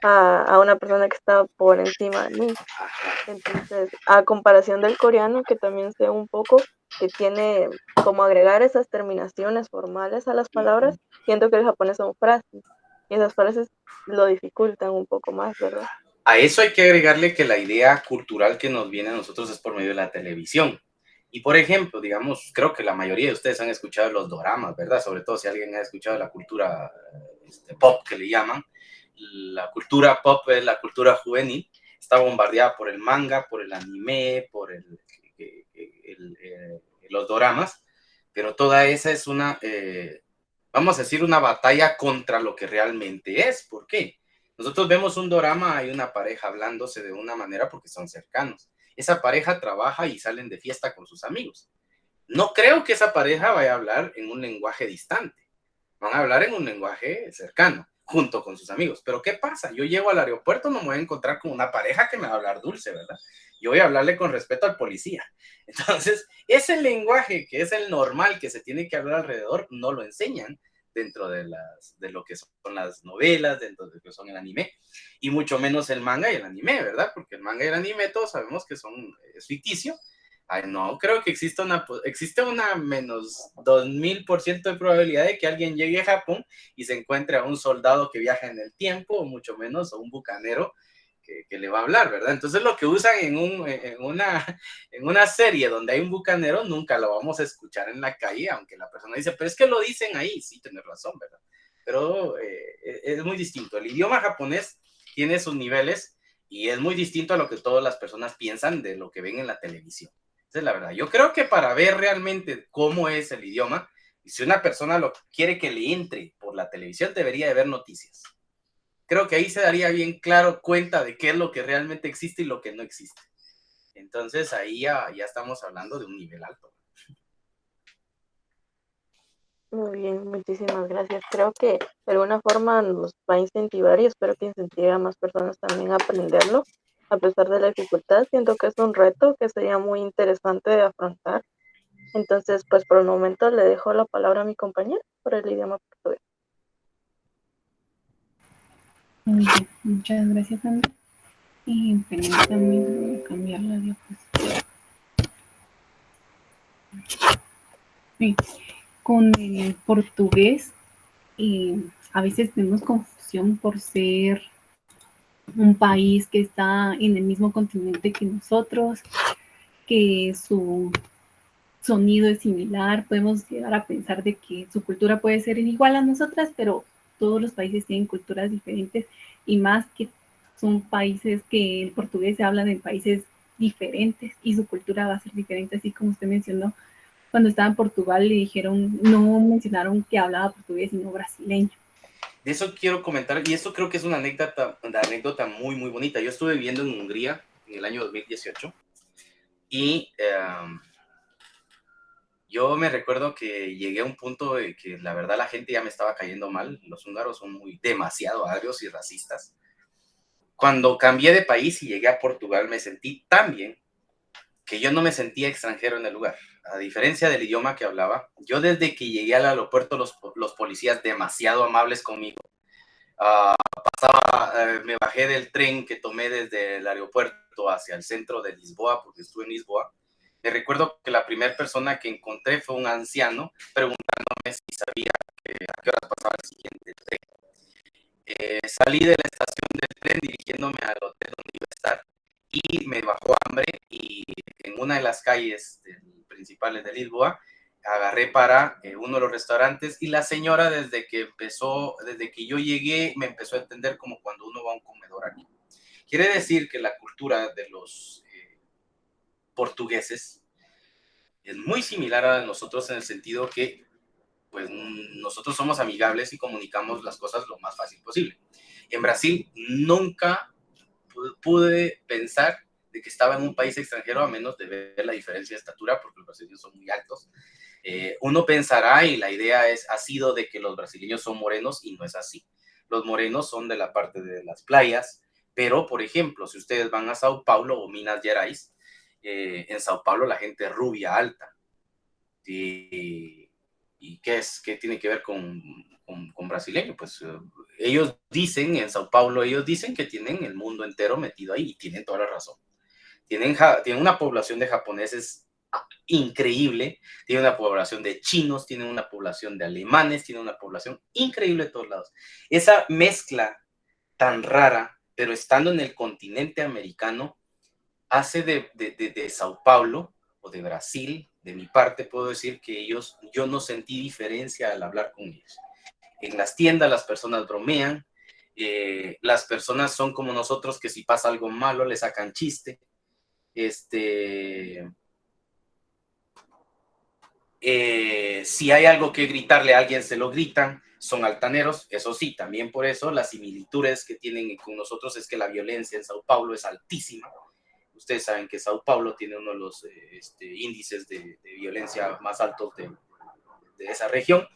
a una persona que está por encima de mí. Entonces, a comparación del coreano, que también sé un poco, que tiene como agregar esas terminaciones formales a las palabras, siento que el japonés son frases y esas frases lo dificultan un poco más, ¿verdad? A eso hay que agregarle que la idea cultural que nos viene a nosotros es por medio de la televisión. Y por ejemplo, digamos, creo que la mayoría de ustedes han escuchado los doramas, ¿verdad? Sobre todo si alguien ha escuchado la cultura pop que le llaman. La cultura pop es la cultura juvenil. Está bombardeada por el manga, por el anime, por los doramas. Pero toda esa es una, vamos a decir, una batalla contra lo que realmente es. ¿Por qué? Nosotros vemos un dorama, hay una pareja hablándose de una manera porque son cercanos. Esa pareja trabaja y salen de fiesta con sus amigos. No creo que esa pareja vaya a hablar en un lenguaje distante. Van a hablar en un lenguaje cercano, junto con sus amigos. Pero ¿qué pasa? Yo llego al aeropuerto, no me voy a encontrar con una pareja que me va a hablar dulce, ¿verdad? Yo voy a hablarle con respeto al policía. Entonces, ese lenguaje que es el normal que se tiene que hablar alrededor, no lo enseñan dentro de lo que son las novelas, dentro de lo que son el anime, y mucho menos el manga y el anime, ¿verdad? Porque el manga y el anime todos sabemos que es ficticio. Ay, no, creo que existe una menos 2000% de probabilidad de que alguien llegue a Japón y se encuentre a un soldado que viaja en el tiempo, o mucho menos a un bucanero que le va a hablar, ¿verdad? Entonces lo que usan en una serie donde hay un bucanero, nunca lo vamos a escuchar en la calle, aunque la persona dice, pero es que lo dicen ahí, sí, tienes razón, ¿verdad? Pero es muy distinto. El idioma japonés tiene sus niveles y es muy distinto a lo que todas las personas piensan de lo que ven en la televisión. Esa es la verdad. Yo creo que para ver realmente cómo es el idioma, y si una persona lo quiere que le entre por la televisión, debería de ver noticias. Creo que ahí se daría bien claro cuenta de qué es lo que realmente existe y lo que no existe. Entonces ahí ya estamos hablando de un nivel alto. Muy bien, muchísimas gracias. Creo que de alguna forma nos va a incentivar y espero que incentive a más personas también a aprenderlo, a pesar de la dificultad. Siento que es un reto que sería muy interesante de afrontar. Entonces, pues por el momento le dejo la palabra a mi compañera por el idioma portugués. Muy bien, muchas gracias, Andrea. Y permítame cambiar la diapositiva. Sí, con el portugués a veces tenemos confusión por ser un país que está en el mismo continente que nosotros, que su sonido es similar, podemos llegar a pensar de que su cultura puede ser igual a nosotras, pero todos los países tienen culturas diferentes y más que son países que el portugués se habla en países diferentes y su cultura va a ser diferente, así como usted mencionó. Cuando estaba en Portugal le dijeron, no mencionaron que hablaba portugués, sino brasileño. De eso quiero comentar, y esto creo que es una anécdota muy, muy bonita. Yo estuve viviendo en Hungría en el año 2018 y Yo me recuerdo que llegué a un punto de que la verdad la gente ya me estaba cayendo mal. Los húngaros son demasiado agrios y racistas. Cuando cambié de país y llegué a Portugal me sentí tan bien que yo no me sentía extranjero en el lugar. A diferencia del idioma que hablaba, yo desde que llegué al aeropuerto, los policías demasiado amables conmigo. Me bajé del tren que tomé desde el aeropuerto hacia el centro de Lisboa, porque estuve en Lisboa. Me recuerdo que la primera persona que encontré fue un anciano preguntándome si sabía a qué horas pasaba el siguiente tren. Salí de la estación del tren dirigiéndome al hotel donde iba a estar y me bajó hambre y en una de las calles principales de Lisboa agarré para uno de los restaurantes y la señora desde que yo llegué me empezó a entender como cuando uno va a un comedor aquí. Quiere decir que la cultura de los portugueses es muy similar a nosotros en el sentido que pues nosotros somos amigables y comunicamos las cosas lo más fácil posible. En Brasil nunca pude pensar de que estaba en un país extranjero a menos de ver la diferencia de estatura, porque los brasileños son muy altos. Uno pensará, y la idea ha sido de que los brasileños son morenos, y no es así. Los morenos son de la parte de las playas, pero, por ejemplo, si ustedes van a Sao Paulo o Minas Gerais, en Sao Paulo la gente es rubia, alta. ¿Y qué tiene que ver con brasileño? Pues ellos dicen, en Sao Paulo, ellos dicen que tienen el mundo entero metido ahí, y tienen toda la razón. Tienen una población de japoneses increíble, tienen una población de chinos, tienen una población de alemanes, tienen una población increíble de todos lados. Esa mezcla tan rara, pero estando en el continente americano, hace de Sao Paulo o de Brasil, de mi parte puedo decir que yo no sentí diferencia al hablar con ellos. En las tiendas las personas bromean, las personas son como nosotros que si pasa algo malo le sacan chiste. Si hay algo que gritarle a alguien se lo gritan, son altaneros, eso sí, también por eso las similitudes que tienen con nosotros es que la violencia en Sao Paulo es altísima. Ustedes saben que Sao Paulo tiene uno de los índices de violencia más altos de esa región.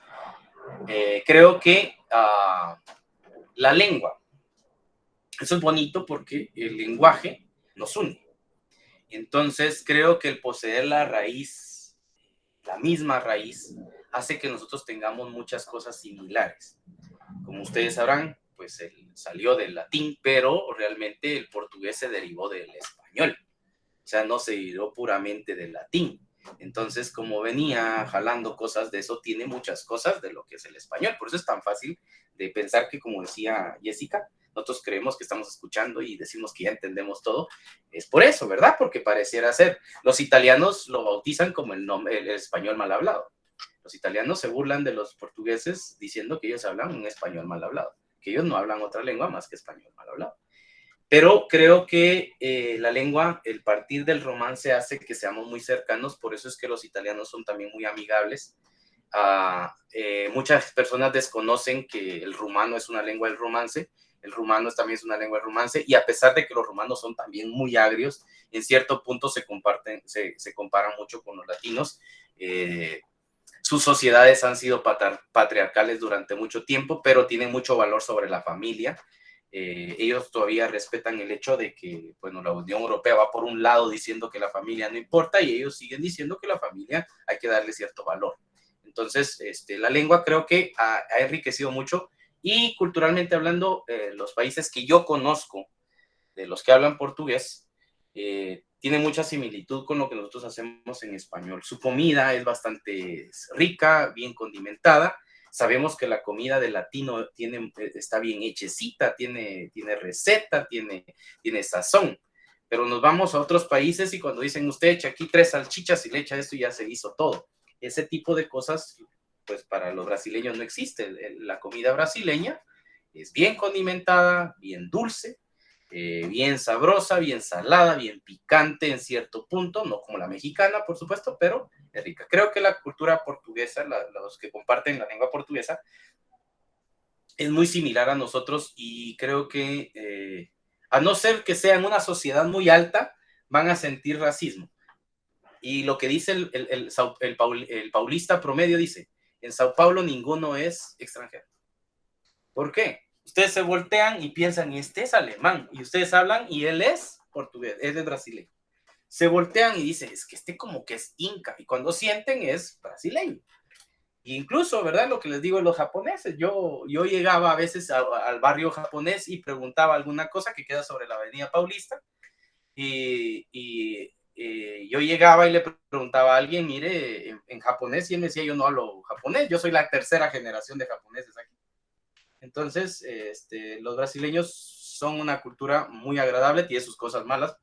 Creo que la lengua, eso es bonito porque el lenguaje nos une. Entonces creo que el poseer la raíz, la misma raíz, hace que nosotros tengamos muchas cosas similares. Como ustedes sabrán, pues él salió del latín, pero realmente el portugués se derivó del español. O sea, no se derivó puramente del latín. Entonces, como venía jalando cosas de eso, tiene muchas cosas de lo que es el español. Por eso es tan fácil de pensar que, como decía Jessica, nosotros creemos que estamos escuchando y decimos que ya entendemos todo. Es por eso, ¿verdad? Porque pareciera ser. Los italianos lo bautizan como el español mal hablado. Los italianos se burlan de los portugueses diciendo que ellos hablan un español mal hablado, que ellos no hablan otra lengua más que español mal hablado. Pero creo que la lengua, el partir del romance hace que seamos muy cercanos, por eso es que los italianos son también muy amigables. Muchas personas desconocen que el rumano es una lengua del romance, el rumano también es una lengua del romance, y a pesar de que los rumanos son también muy agrios, en cierto punto se comparan mucho con los latinos. Sus sociedades han sido patriarcales durante mucho tiempo, pero tienen mucho valor sobre la familia. Ellos todavía respetan el hecho de que, bueno, la Unión Europea va por un lado diciendo que la familia no importa y ellos siguen diciendo que la familia hay que darle cierto valor. Entonces, la lengua creo que ha enriquecido mucho y culturalmente hablando, los países que yo conozco, de los que hablan portugués, tiene mucha similitud con lo que nosotros hacemos en español. Su comida es bastante rica, bien condimentada. Sabemos que la comida del latino está bien hechecita, tiene receta, tiene sazón. Pero nos vamos a otros países y cuando dicen usted echa aquí 3 salchichas y le echa esto y ya se hizo todo. Ese tipo de cosas, pues para los brasileños no existe. La comida brasileña es bien condimentada, bien dulce, bien sabrosa, bien salada, bien picante en cierto punto, no como la mexicana, por supuesto, pero es rica. Creo que la cultura portuguesa, los que comparten la lengua portuguesa, es muy similar a nosotros y creo que, a no ser que sean una sociedad muy alta, van a sentir racismo. Y lo que dice el paulista promedio dice, en Sao Paulo ninguno es extranjero. ¿Por qué? Ustedes se voltean y piensan, y este es alemán, y ustedes hablan y él es portugués, él es brasileño. Se voltean y dicen, es que este como que es inca, y cuando sienten es brasileño. Incluso, ¿verdad? Lo que les digo a los japoneses, yo llegaba a veces al barrio japonés y preguntaba alguna cosa que queda sobre la avenida Paulista, y yo llegaba y le preguntaba a alguien, mire, en japonés, y él me decía, yo no hablo japonés, yo soy la tercera generación de japoneses aquí. Entonces, los brasileños son una cultura muy agradable, tiene sus cosas malas,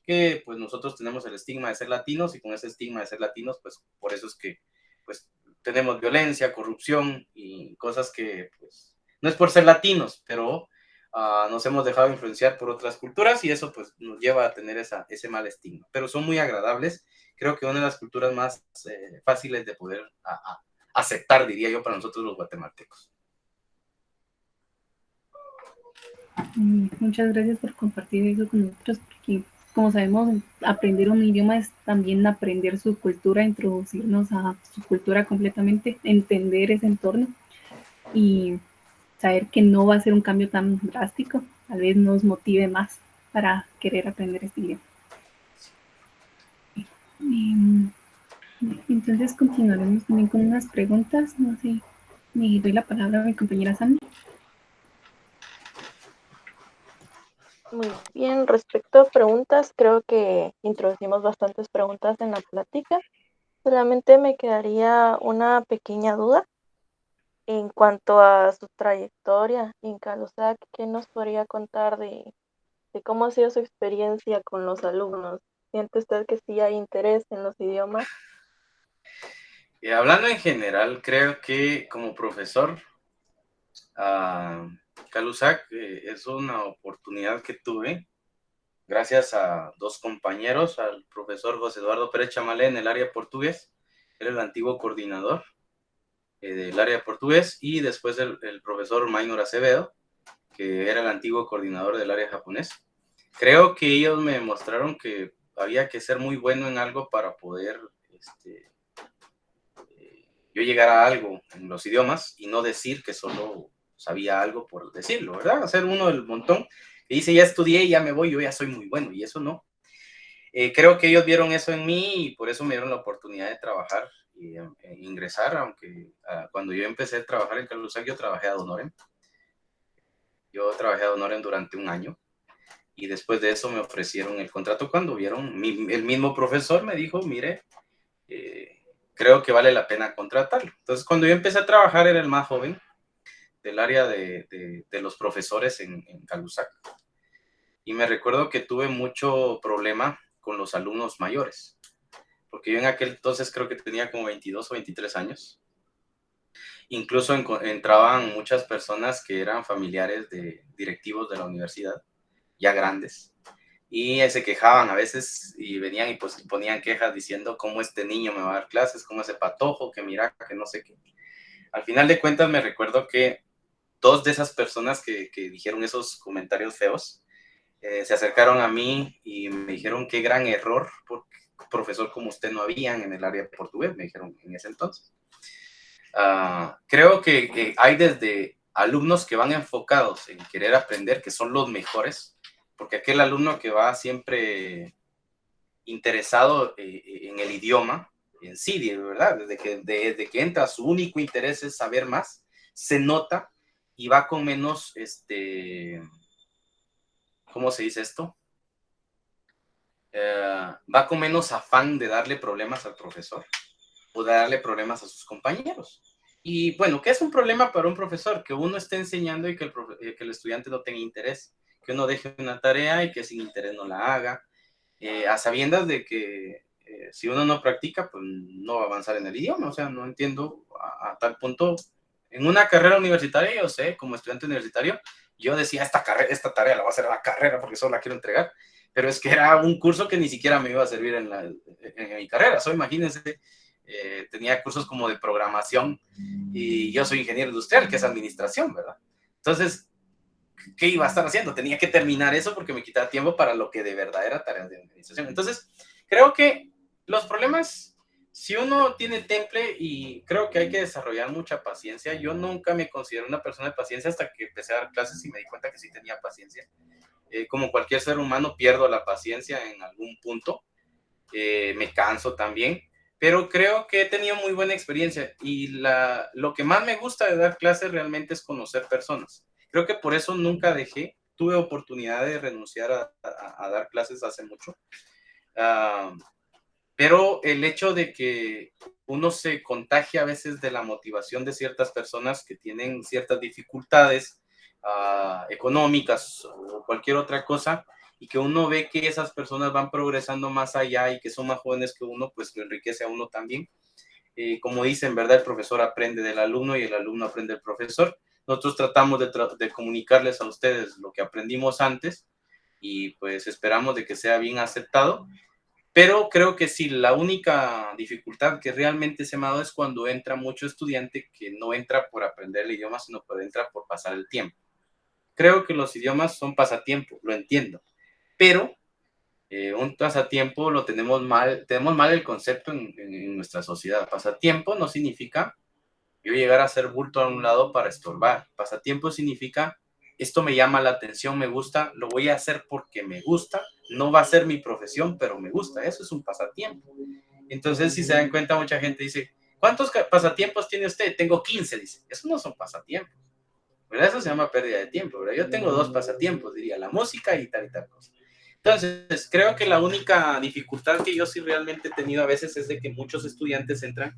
que pues nosotros tenemos el estigma de ser latinos, y con ese estigma de ser latinos, pues por eso es que pues tenemos violencia, corrupción y cosas que pues no es por ser latinos, pero nos hemos dejado influenciar por otras culturas y eso pues nos lleva a tener ese mal estigma. Pero son muy agradables, creo que una de las culturas más fáciles de poder aceptar, diría yo, para nosotros los guatemaltecos. Muchas gracias por compartir eso con nosotros, porque como sabemos, aprender un idioma es también aprender su cultura, introducirnos a su cultura completamente, entender ese entorno y saber que no va a ser un cambio tan drástico, tal vez nos motive más para querer aprender este idioma. Entonces continuaremos también con unas preguntas, no sé, me doy la palabra a mi compañera Sandy. Muy bien, respecto a preguntas, creo que introducimos bastantes preguntas en la plática. Solamente me quedaría una pequeña duda en cuanto a su trayectoria en Calusac. ¿Qué nos podría contar de cómo ha sido su experiencia con los alumnos? ¿Siente usted que sí hay interés en los idiomas? Hablando en general, creo que como profesor, Calusac es una oportunidad que tuve gracias a dos compañeros, al profesor José Eduardo Pérez Chamalé en el área portugués, era el antiguo coordinador del área portugués, y después el profesor Maynor Acevedo, que era el antiguo coordinador del área japonés. Creo que ellos me mostraron que había que ser muy bueno en algo para poder yo llegar a algo en los idiomas y no decir que solo sabía algo por decirlo, ¿verdad? Hacer uno del montón que dice, ya estudié, ya me voy, yo ya soy muy bueno, y eso no. Creo que ellos vieron eso en mí y por eso me dieron la oportunidad de trabajar y ingresar, aunque cuando yo empecé a trabajar en Calusac, yo trabajé ad honorem. Yo trabajé ad honorem durante un año y después de eso me ofrecieron el contrato cuando vieron, el mismo profesor me dijo, mire, creo que vale la pena contratarlo. Entonces, cuando yo empecé a trabajar, era el más joven del área de los profesores en Calusac. Y me recuerdo que tuve mucho problema con los alumnos mayores, porque yo en aquel entonces creo que tenía como 22 o 23 años. Incluso entraban muchas personas que eran familiares de directivos de la universidad, ya grandes, y se quejaban a veces y venían y pues ponían quejas diciendo cómo este niño me va a dar clases, cómo ese patojo, que mira, que no sé qué. Al final de cuentas me recuerdo que dos de esas personas que dijeron esos comentarios feos se acercaron a mí y me dijeron qué gran error, porque profesor como usted no habían en el área portugués, me dijeron en ese entonces. Creo que hay desde alumnos que van enfocados en querer aprender, que son los mejores, porque aquel alumno que va siempre interesado en el idioma en sí, de verdad, desde que entra, su único interés es saber más, se nota y va con menos, ¿cómo se dice esto? Va con menos afán de darle problemas al profesor o de darle problemas a sus compañeros. Y bueno, ¿qué es un problema para un profesor? Que uno esté enseñando y que el estudiante no tenga interés, que uno deje una tarea y que sin interés no la haga, a sabiendas de que si uno no practica, pues no va a avanzar en el idioma. O sea, no entiendo a tal punto. En una carrera universitaria, yo sé, como estudiante universitario, yo decía, esta tarea la voy a hacer a la carrera porque solo la quiero entregar, pero es que era un curso que ni siquiera me iba a servir en mi carrera. So, imagínense, tenía cursos como de programación y yo soy ingeniero industrial, que es administración, ¿verdad? Entonces, ¿qué iba a estar haciendo? Tenía que terminar eso porque me quitaba tiempo para lo que de verdad era tareas de administración. Entonces, creo que Los problemas, si uno tiene temple, y creo que hay que desarrollar mucha paciencia. Yo nunca me considero una persona de paciencia hasta que empecé a dar clases y me di cuenta que sí tenía paciencia. Como cualquier ser humano, pierdo la paciencia en algún punto. Me canso también, pero creo que he tenido muy buena experiencia, y lo que más me gusta de dar clases realmente es conocer personas. Creo que por eso nunca dejé. Tuve oportunidad de renunciar a dar clases hace mucho. Pero el hecho de que uno se contagia a veces de la motivación de ciertas personas que tienen ciertas dificultades económicas o cualquier otra cosa, y que uno ve que esas personas van progresando más allá y que son más jóvenes que uno, pues lo enriquece a uno también. Como dicen, ¿verdad? El profesor aprende del alumno y el alumno aprende del profesor. Nosotros tratamos de comunicarles a ustedes lo que aprendimos antes, y pues esperamos de que sea bien aceptado. Pero creo que sí, la única dificultad que realmente se me ha dado es cuando entra mucho estudiante que no entra por aprender el idioma, sino que entra por pasar el tiempo. Creo que los idiomas son pasatiempo, lo entiendo, pero un pasatiempo lo tenemos mal el concepto en nuestra sociedad. Pasatiempo no significa yo llegar a hacer bulto a un lado para estorbar. Pasatiempo significa, esto me llama la atención, me gusta, lo voy a hacer porque me gusta, no va a ser mi profesión, pero me gusta, eso es un pasatiempo. Entonces, si se dan cuenta, mucha gente dice, ¿cuántos pasatiempos tiene usted? Tengo 15, dice. Eso no son pasatiempos, ¿verdad? Eso se llama pérdida de tiempo, ¿verdad? Yo tengo 2 pasatiempos, diría, la música y tal cosa. Entonces, creo que la única dificultad que yo sí realmente he tenido a veces es de que muchos estudiantes entran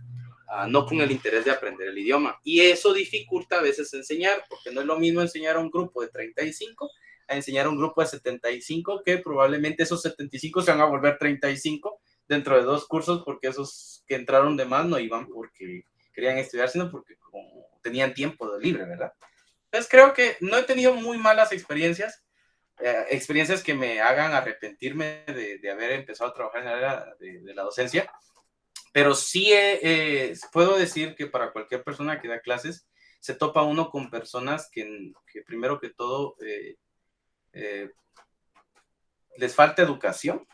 no con el interés de aprender el idioma, y eso dificulta a veces enseñar, porque no es lo mismo enseñar a un grupo de 35 a enseñar a un grupo de 75, que probablemente esos 75 se van a volver 35 dentro de 2 cursos, porque esos que entraron de más no iban porque querían estudiar, sino porque como tenían tiempo de libre, ¿verdad? Entonces creo que no he tenido muy malas experiencias, experiencias que me hagan arrepentirme de haber empezado a trabajar en la área de la docencia, pero sí puedo decir que para cualquier persona que da clases, se topa uno con personas que primero que todo les falta educación,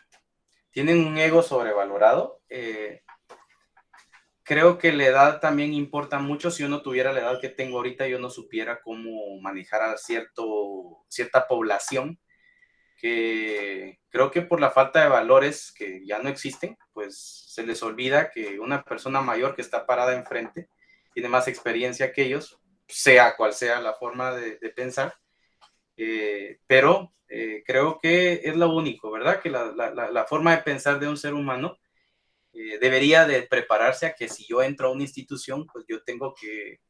tienen un ego sobrevalorado. Creo que la edad también importa mucho. Si uno tuviera la edad que tengo ahorita, yo no supiera cómo manejar a cierta población, que creo que por la falta de valores que ya no existen, pues se les olvida que una persona mayor que está parada enfrente tiene más experiencia que ellos, sea cual sea la forma de pensar, pero creo que es lo único, ¿verdad? Que la forma de pensar de un ser humano debería de prepararse a que si yo entro a una institución, pues yo tengo que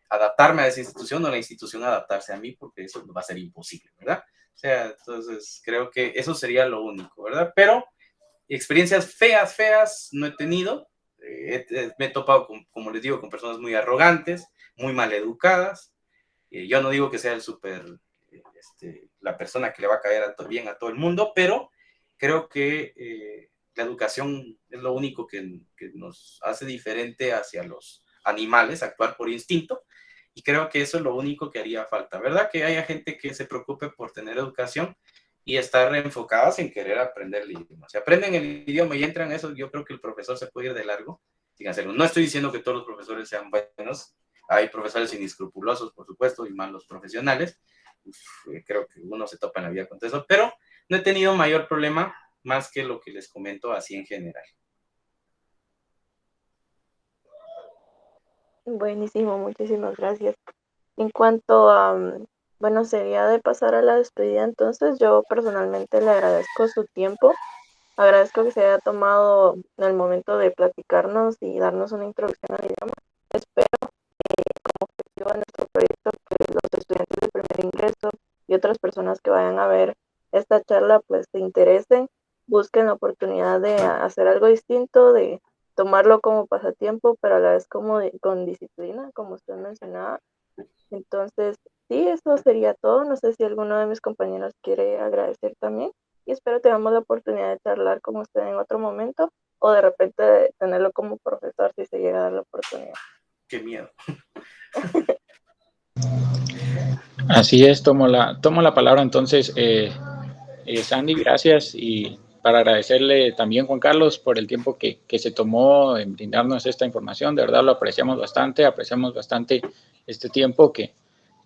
adaptarme a esa institución, o la institución adaptarse a mí, porque eso va a ser imposible, ¿verdad? O sea, entonces creo que eso sería lo único, ¿verdad? Pero experiencias feas no he tenido. Me he topado, como les digo, con personas muy arrogantes, muy maleducadas. Yo no digo que sea el la persona que le va a caer bien a todo el mundo, pero creo que la educación es lo único que nos hace diferente hacia los animales, actuar por instinto. Y creo que eso es lo único que haría falta, ¿verdad? Que haya gente que se preocupe por tener educación y estar enfocadas en querer aprender el idioma. Si aprenden el idioma y entran a eso, yo creo que el profesor se puede ir de largo sin hacerlo. No estoy diciendo que todos los profesores sean buenos. Hay profesores inescrupulosos, por supuesto, y malos profesionales. Creo que uno se topa en la vida con eso, pero no he tenido mayor problema más que lo que les comento así en general. Buenísimo, muchísimas gracias. En cuanto a, bueno, sería de pasar a la despedida, entonces yo personalmente le agradezco su tiempo, agradezco que se haya tomado el momento de platicarnos y darnos una introducción al idioma. Espero como objetivo de nuestro proyecto que los estudiantes de primer ingreso y otras personas que vayan a ver esta charla pues se interesen, busquen la oportunidad de hacer algo distinto, de tomarlo como pasatiempo, pero a la vez como con disciplina, como usted mencionaba. Entonces, sí, eso sería todo. No sé si alguno de mis compañeros quiere agradecer también. Y espero tengamos la oportunidad de charlar con usted en otro momento o de repente tenerlo como profesor si se llega a dar la oportunidad. Qué miedo. Así es, tomo la palabra entonces. Sandy, gracias, y para agradecerle también, Juan Carlos, por el tiempo que se tomó en brindarnos esta información. De verdad lo apreciamos bastante este tiempo que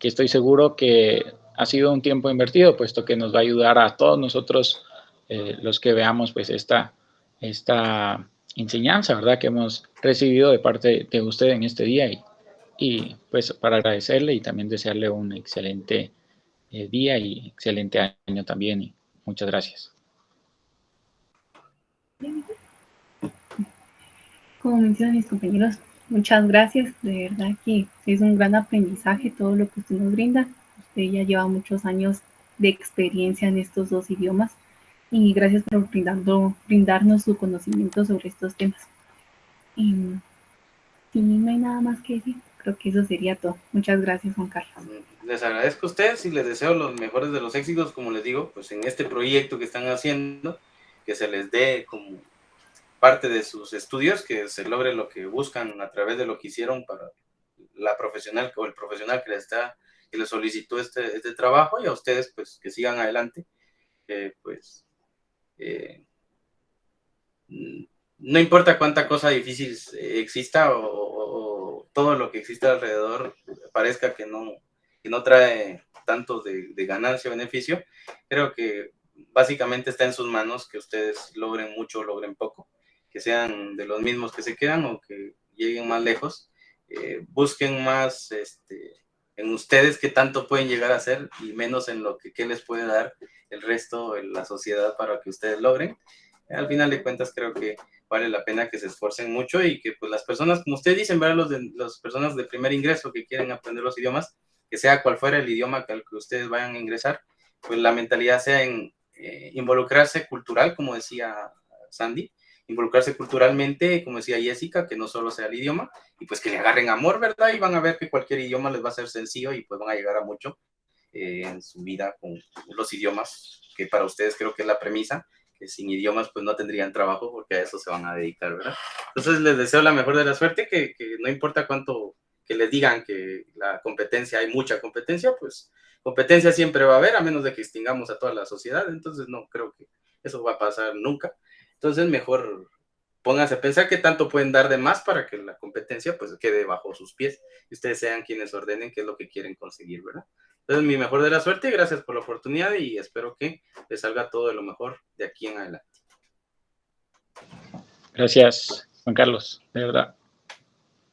estoy seguro que ha sido un tiempo invertido, puesto que nos va a ayudar a todos nosotros, los que veamos pues esta enseñanza, ¿verdad?, que hemos recibido de parte de usted en este día, y pues para agradecerle y también desearle un excelente día y excelente año también, y muchas gracias. Como mencionan mis compañeros, muchas gracias. De verdad que es un gran aprendizaje todo lo que usted nos brinda. Usted ya lleva muchos años de experiencia en estos dos idiomas y gracias por brindarnos su conocimiento sobre estos temas. Y no hay nada más que decir. Creo que eso sería todo. Muchas gracias, Juan Carlos. Les agradezco a ustedes y les deseo los mejores de los éxitos, como les digo, pues en este proyecto que están haciendo, que se les dé como parte de sus estudios, que se logre lo que buscan a través de lo que hicieron para la profesional o el profesional que les solicitó este trabajo, y a ustedes pues que sigan adelante, no importa cuánta cosa difícil exista o todo lo que exista alrededor parezca que no trae tanto de ganancia o beneficio, creo que básicamente está en sus manos que ustedes logren mucho o logren poco, que sean de los mismos que se quedan o que lleguen más lejos. Busquen más en ustedes qué tanto pueden llegar a hacer y menos en lo que les puede dar el resto de la sociedad para que ustedes logren. Al final de cuentas creo que vale la pena que se esfuercen mucho y que pues las personas, como ustedes dicen, ¿verdad?, las personas de primer ingreso que quieren aprender los idiomas, que sea cual fuera el idioma al que ustedes vayan a ingresar, pues la mentalidad sea en involucrarse cultural, como decía Sandy, involucrarse culturalmente, como decía Jessica, que no solo sea el idioma, y pues que le agarren amor, ¿verdad? Y van a ver que cualquier idioma les va a ser sencillo y pues van a llegar a mucho en su vida con los idiomas, que para ustedes creo que es la premisa, que sin idiomas pues no tendrían trabajo porque a eso se van a dedicar, ¿verdad? Entonces les deseo la mejor de la suerte, que no importa cuánto que les digan que la competencia, hay mucha competencia, pues competencia siempre va a haber, a menos de que extingamos a toda la sociedad, entonces no creo que eso va a pasar nunca. Entonces mejor pónganse a pensar qué tanto pueden dar de más para que la competencia pues quede bajo sus pies y ustedes sean quienes ordenen qué es lo que quieren conseguir, ¿verdad? Entonces, mi mejor de la suerte, gracias por la oportunidad y espero que les salga todo de lo mejor de aquí en adelante. Gracias, Juan Carlos, de verdad.